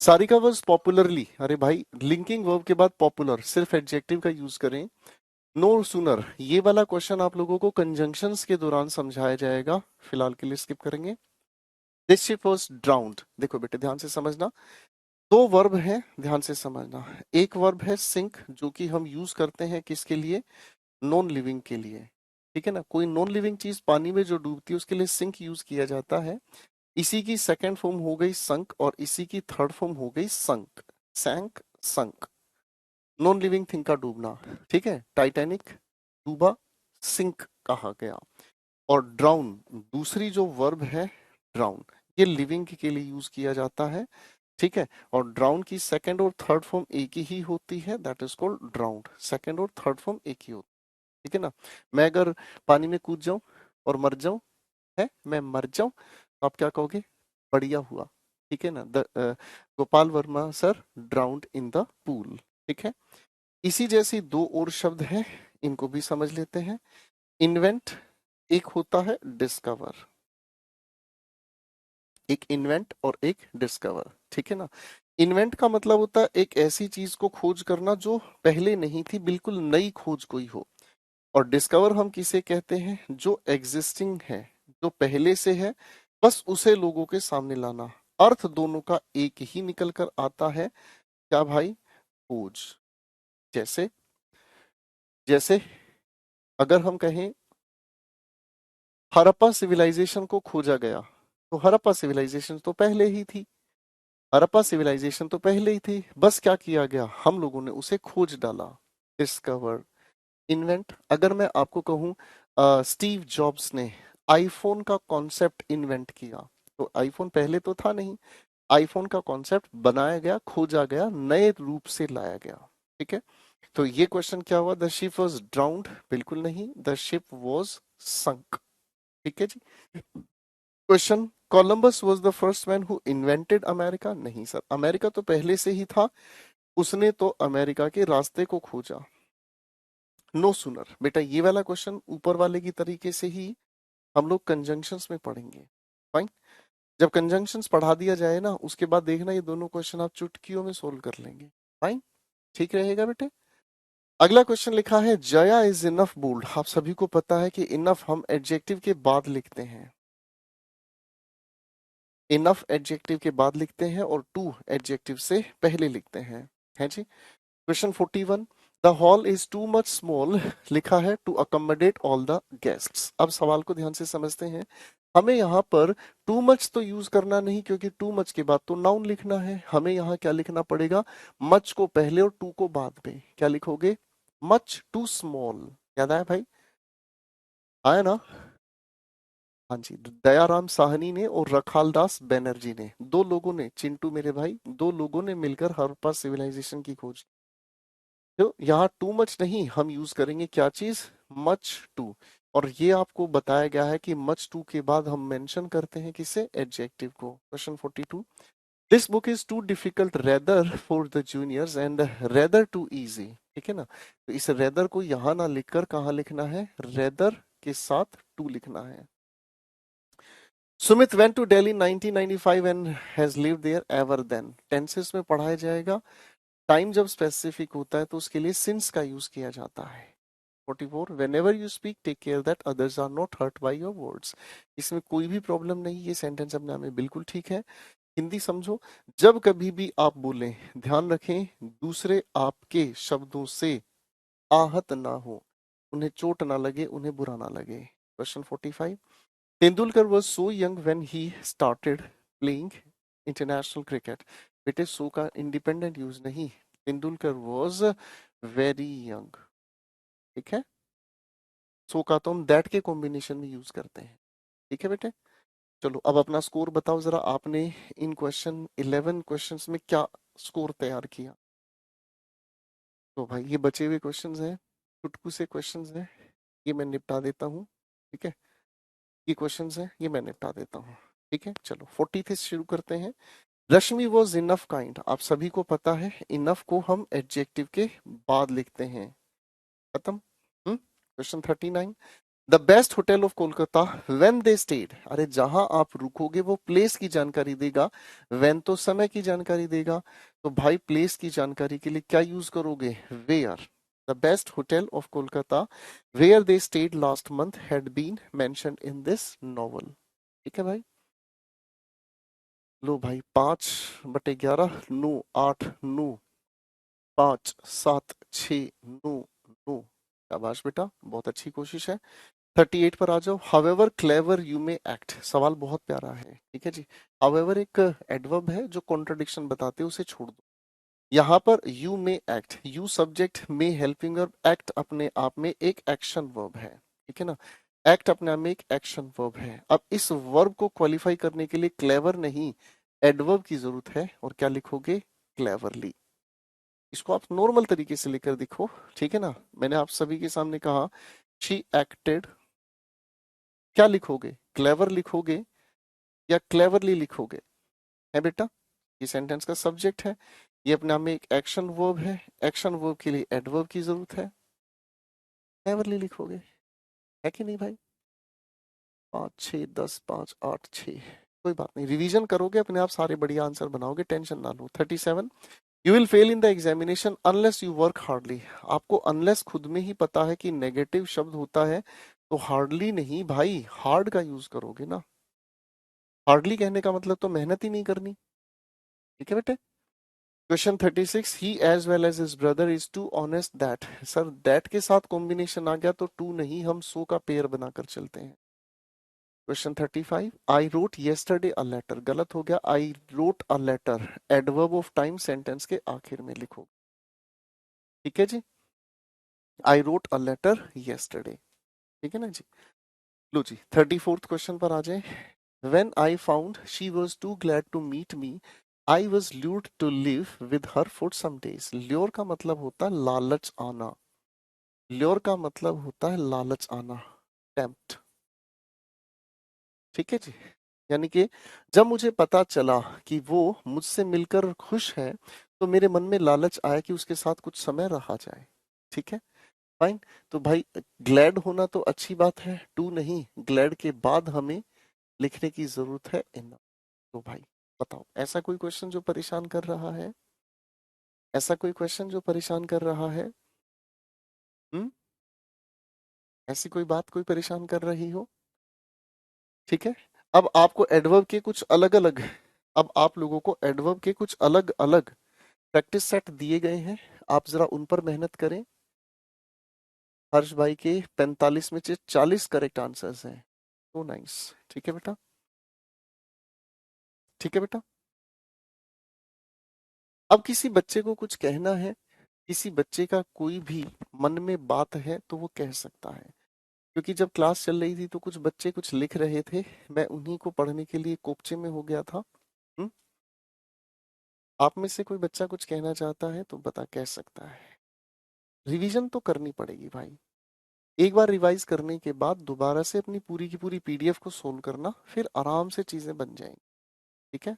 सारिका वाज पॉपुलरली, अरे भाई लिंकिंग वर्ब के बाद पॉपुलर सिर्फ एडजेक्टिव का यूज करें। नो सुनर, ये वाला क्वेश्चन आप लोगों को कंजंक्शंस के दौरान समझाया जाएगा, फिलहाल के लिए स्किप करेंगे। दिस शिप वाज ड्राउन्ड, देखो बेटे ध्यान से समझना, दो वर्ब है, ध्यान से समझना। एक वर्ब है सिंक, जो कि हम यूज करते हैं किसके लिए, नॉन लिविंग के लिए, ठीक है ना। कोई नॉन लिविंग चीज पानी में जो डूबती है उसके लिए सिंक यूज किया जाता है। इसी की सेकंड फॉर्म हो गई संक, और इसी की थर्ड फॉर्म हो गई संक, सैंक, संक, नॉन लिविंग थिंग का डूबना, ठीक है। टाइटैनिक डूबा, सिंक कहा गया। और ड्राउन, दूसरी जो वर्ब है ड्राउन, ये लिविंग के लिए यूज किया जाता है, ठीक है। और ड्राउन की सेकंड और थर्ड फॉर्म एक ही होती है, that is called drowned. Second और थर्ड फॉर्म एक ही होती है, ठीक है ना। मैं अगर पानी में कूद जाऊं और मर जाऊं, है मैं मर जाऊं, तो आप क्या कहोगे, बढ़िया हुआ, ठीक है ना। Gopal Verma sir drowned in the pool, ठीक है। इसी जैसी दो और शब्द हैं, इनको भी समझ लेते हैं। इन्वेंट, एक होता है डिस्कवर, एक इन्वेंट और एक डिस्कवर, ठीक है ना। इन्वेंट का मतलब होता है एक ऐसी चीज को खोज करना जो पहले नहीं थी, बिल्कुल नई खोज कोई हो। और डिस्कवर हम किसे कहते हैं, जो एग्जिस्टिंग है, जो पहले से है, बस उसे लोगों के सामने लाना। अर्थ दोनों का एक ही निकल कर आता है, क्या भाई, खोज। जैसे जैसे अगर हम कहें हड़प्पा सिविलाइजेशन को खोजा गया, तो हड़प्पा सिविलाइजेशन तो पहले ही थी, हड़प्पा सिविलाइजेशन तो पहले ही थी, बस क्या किया गया, हम लोगों ने उसे खोज डाला, डिस्कवर। इन्वेंट, अगर मैं आपको कहूं स्टीव जॉब्स ने आईफोन का कॉन्सेप्ट इन्वेंट किया, तो आईफोन पहले तो था नहीं, आईफोन का कॉन्सेप्ट बनाया गया, खोजा गया, नए रूप से लाया गया, ठीक है। तो ये क्वेश्चन क्या हुआ, द शिप वॉज ड्राउन्ड, बिल्कुल नहीं, द शिप वॉज संक, ठीक है जी। Question, Columbus was the first man who invented America, नहीं सर, अमेरिका तो पहले से ही था, उसने तो अमेरिका के रास्ते को खोजा। नो सुनर, बेटा ये वाला क्वेश्चन ऊपर वाले की तरीके से ही हम लोग कंजंक्शंस में पढ़ेंगे, फाइन। जब कंजंक्शंस पढ़ा दिया जाए ना, उसके बाद देखना ये दोनों क्वेश्चन आप चुटकियों में सोल्व कर लेंगे, फाइन, ठीक रहेगा बेटे। अगला क्वेश्चन लिखा है जया इज इनफ बोल्ड, आप सभी को पता है कि इनफ हम एडजेक्टिव के बाद लिखते हैं, इनफ एडजेक्टिव के बाद लिखते हैं और टू एडजेक्टिव से पहले लिखते हैं जी। Question 41, the hall is too much small, लिखा है to accommodate all the guests. अब सवाल को ध्यान से समझते हैं, हमें यहाँ पर टू मच तो यूज करना नहीं, क्योंकि टू मच के बाद तो नाउन लिखना है, हमें यहाँ क्या लिखना पड़ेगा, मच को पहले और टू को बाद में, क्या लिखोगे, मच टू स्मॉल, याद आया भाई, आया ना। हाँ जी, दयाराम साहनी ने और रखालदास बनर्जी ने, दो लोगों ने, चिंटू मेरे भाई, दो लोगों ने मिलकर हड़प्पा सिविलाइजेशन की खोज। तो यहाँ टू मच नहीं, हम यूज करेंगे क्या चीज, मच टू। और ये आपको बताया गया है कि मच टू के बाद हम मेंशन करते हैं किसे, एडजेक्टिव को। Question 42, this book is too difficult rather for the juniors and rather too easy, ठीक है ना। तो इस रेदर को यहाँ ना लिखकर कहाँ लिखना है, रेदर के साथ टू लिखना है। Sumit went to Delhi 1995 and has lived there ever then, tenses में पढ़ाया जाएगा। टाइम जब स्पेसिफिक होता है तो उसके लिए सिंस का यूज किया जाता है। 44, whenever you speak take care that others are not hurt by your words, इसमें कोई भी प्रॉब्लम नहीं, ये सेंटेंस अपने आप में बिल्कुल ठीक है। हिंदी समझो, जब कभी भी आप बोलें ध्यान रखें दूसरे आपके शब्दों से आहत ना हो, उन्हें चोट ना लगे, उन्हें बुरा ना लगे। Question 45, Tendulkar was so young when he started playing international cricket, बेटे सो का इंडिपेंडेंट यूज नहीं, तेंदुलकर was very young, ठीक है। सो का तो हम दैट के कॉम्बिनेशन में यूज करते हैं, ठीक है बेटे। चलो अब अपना स्कोर बताओ जरा, आपने इन क्वेश्चन 11 क्वेश्चंस में क्या स्कोर तैयार किया। तो भाई ये बचे हुए क्वेश्चंस हैं, चुटकू से क्वेश्चंस हैं, ये मैं निपटा देता हूँ, ठीक है। ये क्वेश्चंस हैं, ये मैं निपटा देता हूँ, ठीक है। चलो 40 से शुरू करते हैं। रश्मि वॉज इनफ काइंड, आप सभी को पता है इनफ को हम एडजेक्टिव के बाद लिखते हैं, खत्म। Question 39, the best hotel of Kolkata when they stayed, अरे जहां आप रुकोगे वो प्लेस की जानकारी देगा, व्हेन तो समय की जानकारी देगा, तो भाई प्लेस की जानकारी के लिए क्या यूज करोगे, where. The best hotel of Kolkata where they stayed last month had been mentioned in this novel. ठीक है भाई। लो भाई, 5/11, 9, 8, 9, 5, 7, 6, 9, 9। शाबाश बेटा, बहुत अच्छी कोशिश है। 38 पर आ जाओ। However clever you may act, सवाल बहुत प्यारा है, ठीक है जी। हावेवर एक एडवर्ब है जो कॉन्ट्रडिक्शन बताते हैं, उसे छोड़ दो। यहाँ पर you may act, you subject, may helping verb, act अपने आप में एक एक्शन वर्ब है, ठीक है ना। एक्ट अपने आप में एक एक्शन वर्ब है। अब इस वर्ब को क्वालिफाई करने के लिए क्लेवर नहीं, एडवर्ब की जरूरत है, और क्या लिखोगे, क्लेवरली। इसको आप नॉर्मल तरीके से लेकर दिखो, ठीक है ना। मैंने आप सभी के सामने कहा शी एक्टेड, क्या लिखोगे, क्लेवर लिखोगे या क्लेवरली लिखोगे, है बेटा। ये सेंटेंस का सब्जेक्ट है, ये अपने आप में एक एक्शन वर्ब है, एक्शन वर्ब के लिए एडवर्ब की जरूरत है, क्लेवरली लिखोगे, है कि नहीं भाई। 5, 6, 10, 5, 8, 6, कोई बात नहीं, रिवीजन करोगे अपने आप सारे बढ़िया आंसर बनाओगे, टेंशन ना लो। 37, you will fail in the examination unless you work hardly, आपको अनलेस खुद में ही पता है कि नेगेटिव शब्द होता है, तो हार्डली नहीं भाई, हार्ड का यूज करोगे ना। हार्डली कहने का मतलब तो मेहनत ही नहीं करनी, ठीक है बेटे। Question 36, he as well as his brother is too honest that, sir that के साथ कॉम्बिनेशन आ गया तो टू नहीं, हम सो का पेयर बनाकर चलते हैं। Question 35, I wrote yesterday a letter, गलत हो गया, I wrote a letter adverb of time sentence के आखिर में लिखो, ठीक है जी। I wrote a letter yesterday, ठीक है ना जी। लो जी, 34th क्वेश्चन पर आ जाए। When I found she was too glad to meet me, I was lured to live with her for some days. Lure का मतलब होता है लालच आना, ल्योर का मतलब होता है लालच आना, टेम्प्ट, ठीक है जी। यानी कि जब मुझे पता चला कि वो मुझसे मिलकर खुश है, तो मेरे मन में लालच आया कि उसके साथ कुछ समय रहा जाए, ठीक है। फाइन। तो भाई ग्लैड होना तो अच्छी बात है, टू नहीं, ग्लैड के बाद हमें लिखने की जरूरत है इन। तो भाई बताओ, ऐसा कोई क्वेश्चन जो परेशान कर रहा है, ऐसा कोई क्वेश्चन जो परेशान कर रहा है। हम्म, ऐसी कोई बात कोई परेशान कर रही हो, ठीक है। अब आपको एडवर्ब के कुछ अलग अलग, अब आप लोगों को एडवर्ब के कुछ अलग अलग प्रैक्टिस सेट दिए गए हैं, आप जरा उन पर मेहनत करें। हर्ष भाई के 45 में से 40 करेक्ट आंसर्स हैं, तो नाइस, ठीक है बेटा, ठीक है बेटा। अब किसी बच्चे को कुछ कहना है, किसी बच्चे का कोई भी मन में बात है तो वो कह सकता है। क्योंकि जब क्लास चल रही थी तो कुछ बच्चे कुछ लिख रहे थे, मैं उन्हीं को पढ़ने के लिए कोपचे में हो गया था। हम्म, आप में से कोई बच्चा कुछ कहना चाहता है तो बता, कह सकता है। रिवीजन तो करनी पड़ेगी भाई, एक बार रिवाइज करने के बाद दोबारा से अपनी पूरी की पूरी पीडीएफ को सोल्व करना, फिर आराम से चीजें बन जाएंगी, ठीक है।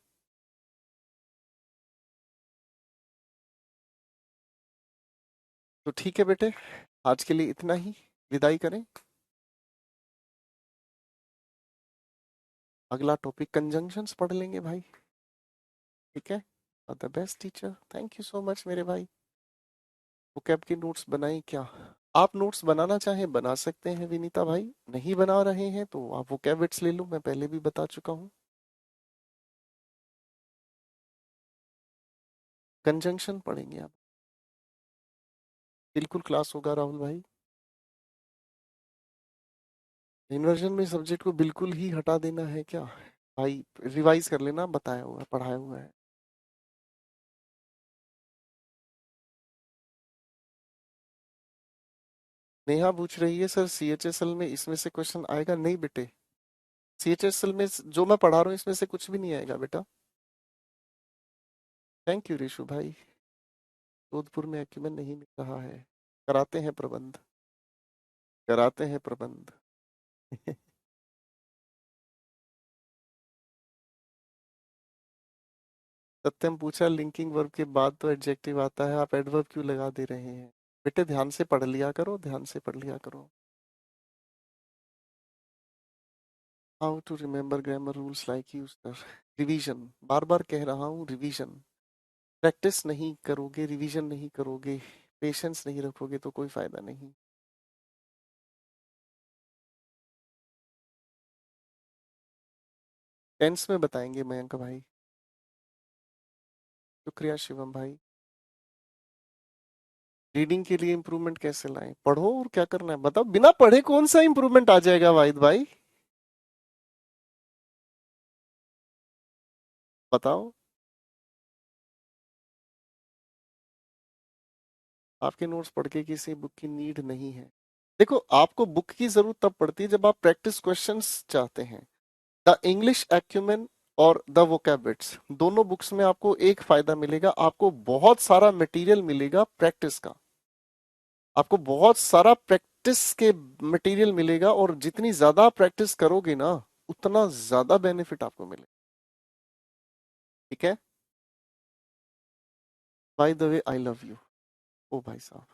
तो ठीक है बेटे, आज के लिए इतना ही, विदाई करें। अगला टॉपिक कंजंक्शंस पढ़ लेंगे भाई, ठीक है। The best teacher, thank you so much मेरे भाई। वोकैब के नोट्स बनाए क्या, आप नोट्स बनाना चाहें बना सकते हैं विनीता भाई, नहीं बना रहे हैं तो आप वोकैब बिट्स ले लो, मैं पहले भी बता चुका हूँ। कंजंक्शन पढ़ेंगे आप, बिल्कुल क्लास होगा राहुल भाई। इन्वर्जन में सब्जेक्ट को बिल्कुल ही हटा देना है क्या, भाई रिवाइज कर लेना, बताया हुआ है, पढ़ाया हुआ है। नेहा पूछ रही है सर सीएचएसएल में इसमें से क्वेश्चन आएगा, नहीं बेटे, सीएचएसएल में जो मैं पढ़ा रहा हूँ इसमें से कुछ भी नहीं आएगा बेटा। थैंक यू रिशु भाई। जोधपुर में एक्यूमेन नहीं मिल रहा है, कराते हैं प्रबंध, कराते हैं प्रबंध। सत्यम पूछा लिंकिंग वर्ब के बाद तो एडजेक्टिव आता है, आप एडवर्ब क्यों लगा दे रहे हैं। बेटे ध्यान से पढ़ लिया करो, ध्यान से पढ़ लिया करो। How to remember grammar rules like you sir. Revision, बार बार कह रहा हूँ, रिवीजन। प्रैक्टिस नहीं करोगे, रिवीजन नहीं करोगे, पेशेंस नहीं रखोगे तो कोई फायदा नहीं। टेंस में बताएंगे मयंक भाई। शुक्रिया शिवम भाई। रीडिंग के लिए इंप्रूवमेंट कैसे लाएं? पढ़ो और क्या करना है बताओ। बिना पढ़े कौन सा इंप्रूवमेंट आ जाएगा वाहिद भाई? बताओ। आपके नोट्स पढ़ के किसी बुक की नीड नहीं है। देखो, आपको बुक की जरूरत तब पड़ती है जब आप प्रैक्टिस क्वेश्चंस चाहते हैं। द इंग्लिश एक्यूमेन और द वोकैबिट्स, दोनों बुक्स में आपको एक फायदा मिलेगा, आपको बहुत सारा मटेरियल मिलेगा प्रैक्टिस का। आपको बहुत सारा प्रैक्टिस के मटेरियल मिलेगा, और जितनी ज्यादा प्रैक्टिस करोगे ना, उतना ज्यादा बेनिफिट आपको मिलेगा। ठीक है। By the way, I love you. ओ भाई साहब,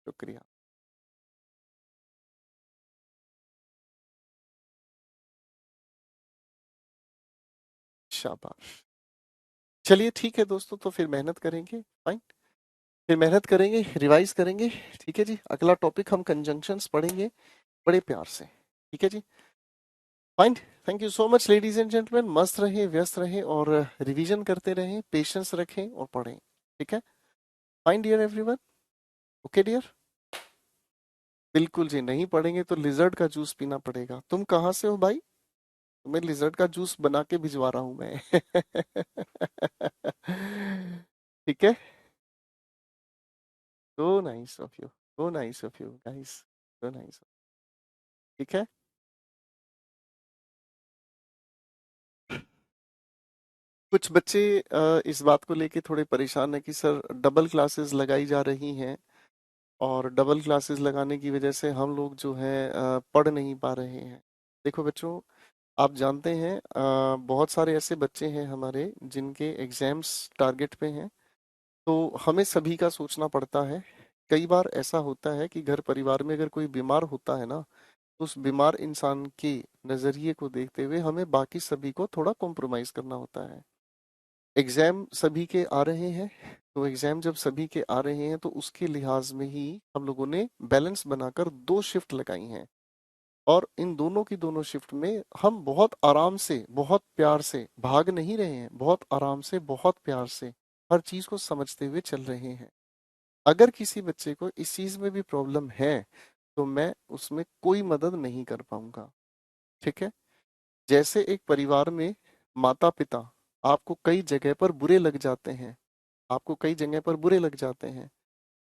शुक्रिया। शाबाश। चलिए ठीक है दोस्तों, तो फिर मेहनत करेंगे। फाइन। फिर मेहनत करेंगे, रिवाइज करेंगे। ठीक है जी। अगला टॉपिक हम कंजंक्शंस पढ़ेंगे बड़े प्यार से। ठीक है जी। Fine. Thank you so much ladies and gentleman. मस्त रहे, व्यस्त रहे, और रिवीजन करते रहें, पेशेंस रखें और पढ़ें। ठीक है। Fine dear everyone. Okay dear. बिल्कुल जी, नहीं पढ़ेंगे तो लिजर्ड का जूस पीना पड़ेगा। तुम कहाँ से हो भाई? तुम्हें लिजर्ड का जूस बना के भिजवा रहा हूं मैं। ठीक है। So nice of you, so nice of you guys, so nice. ठीक है। कुछ बच्चे इस बात को लेके थोड़े परेशान है कि सर डबल क्लासेस लगाई जा रही हैं, और डबल क्लासेस लगाने की वजह से हम लोग जो है पढ़ नहीं पा रहे हैं। देखो बच्चों, आप जानते हैं बहुत सारे ऐसे बच्चे हैं हमारे जिनके एग्जाम्स टारगेट पे हैं। तो हमें सभी का सोचना पड़ता है। कई बार ऐसा होता है कि घर परिवार में अगर कोई बीमार होता है ना, तो उस बीमार इंसान के नजरिए को देखते हुए हमें बाकी सभी को थोड़ा कॉम्प्रोमाइज करना होता है। एग्जाम सभी के आ रहे हैं, तो एग्जाम जब सभी के आ रहे हैं तो उसके लिहाज में ही हम लोगों ने बैलेंस बनाकर दो शिफ्ट लगाई हैं। और इन दोनों की दोनों शिफ्ट में हम बहुत आराम से, बहुत प्यार से भाग नहीं रहे हैं, बहुत आराम से, बहुत प्यार से हर चीज को समझते हुए चल रहे हैं। अगर किसी बच्चे को इस चीज में भी प्रॉब्लम है, तो मैं उसमें कोई मदद नहीं कर पाऊंगा। ठीक है। जैसे एक परिवार में माता पिता आपको कई जगह पर बुरे लग जाते हैं, आपको कई जगह पर बुरे लग जाते हैं।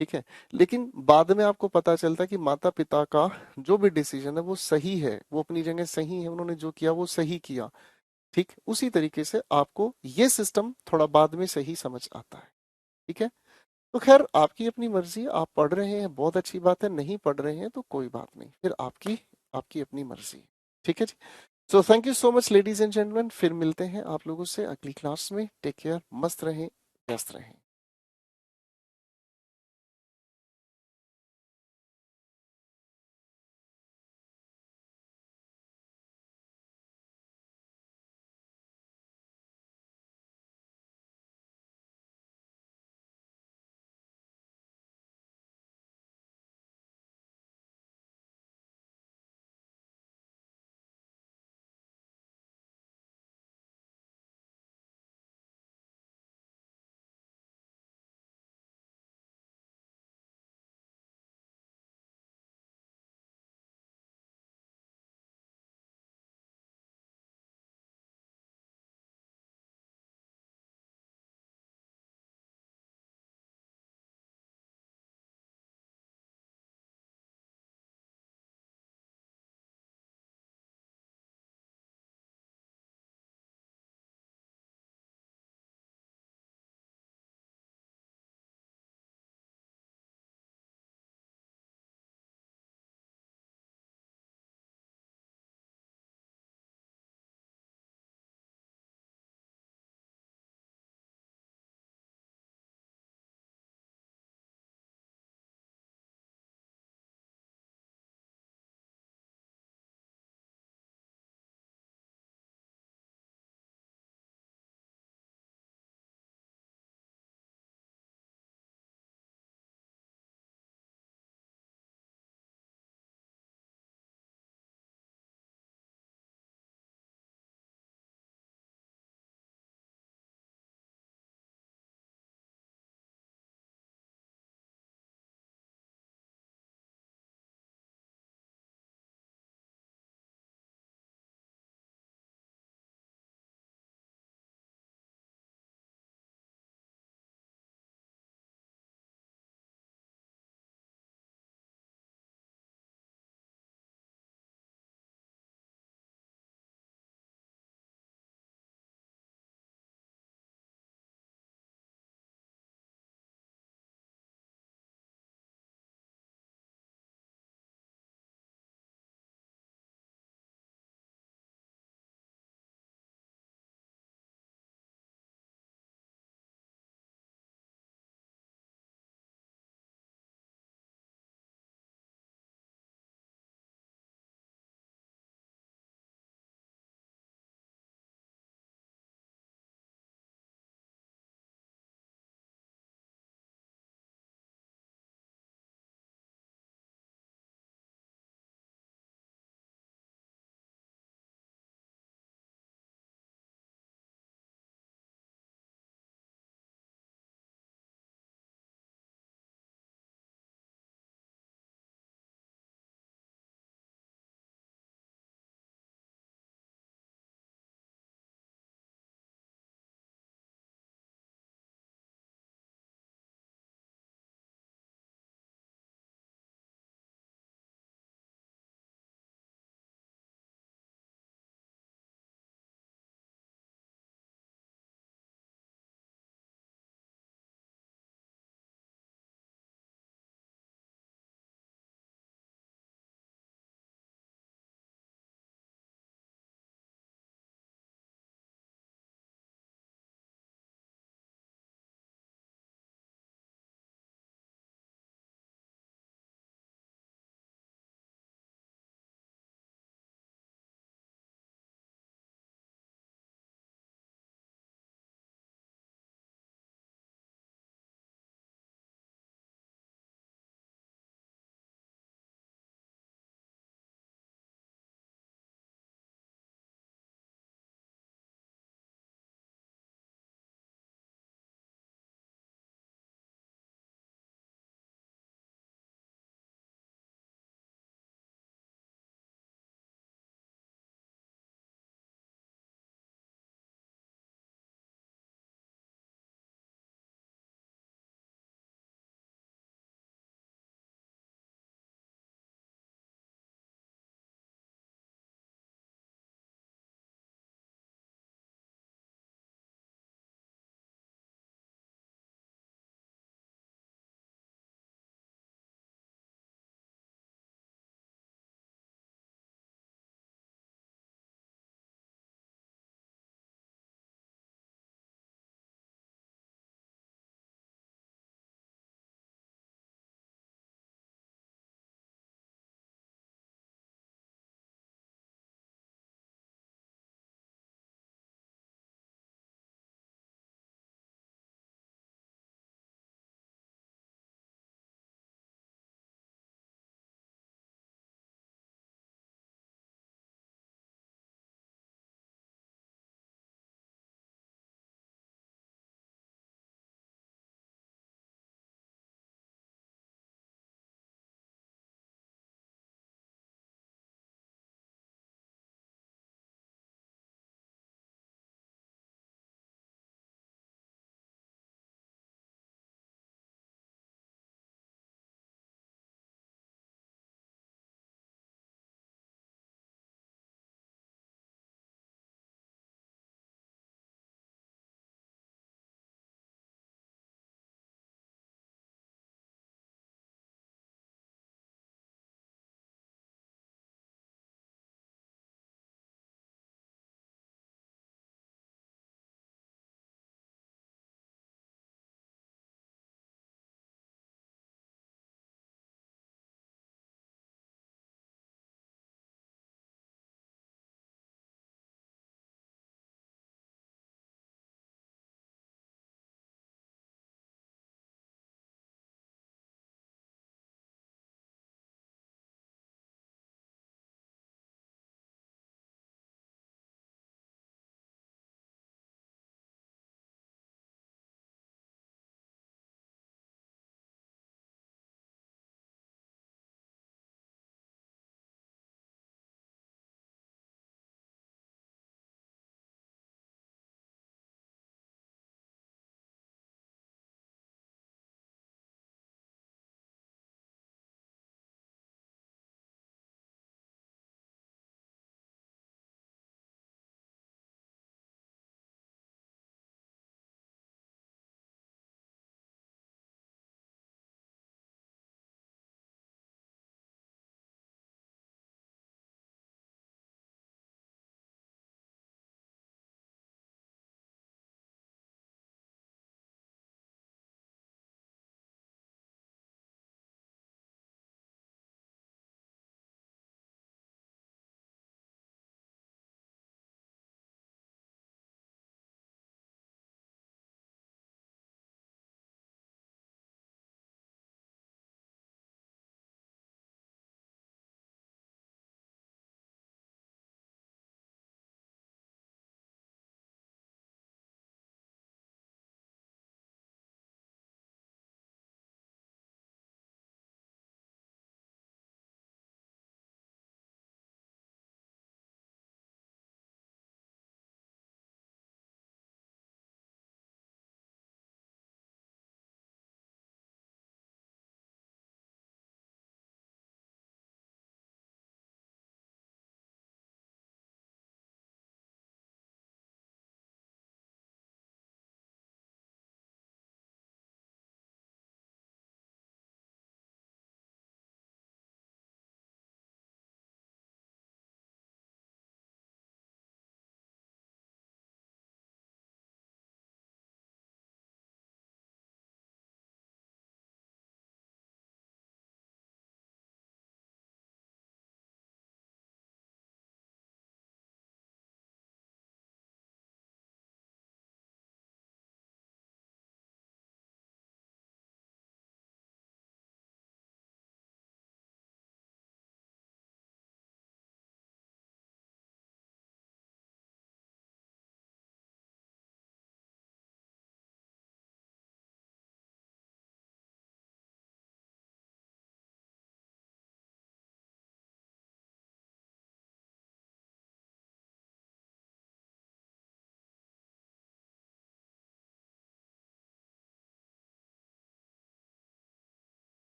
ठीक है। लेकिन बाद में आपको पता चलता है कि माता पिता का जो भी डिसीजन है वो सही है, वो अपनी जगह सही है, उन्होंने जो किया वो सही किया। ठीक उसी तरीके से आपको ये सिस्टम थोड़ा बाद में सही समझ आता है। ठीक है। तो खैर, आपकी अपनी मर्जी। आप पढ़ रहे हैं, बहुत अच्छी बात है। नहीं पढ़ रहे हैं तो कोई बात नहीं, फिर आपकी आपकी अपनी मर्जी। ठीक है जी। So thank you so much ladies and gentleman. फिर मिलते हैं आप लोगों से अगली क्लास में। टेक केयर, मस्त रहें, व्यस्त रहें।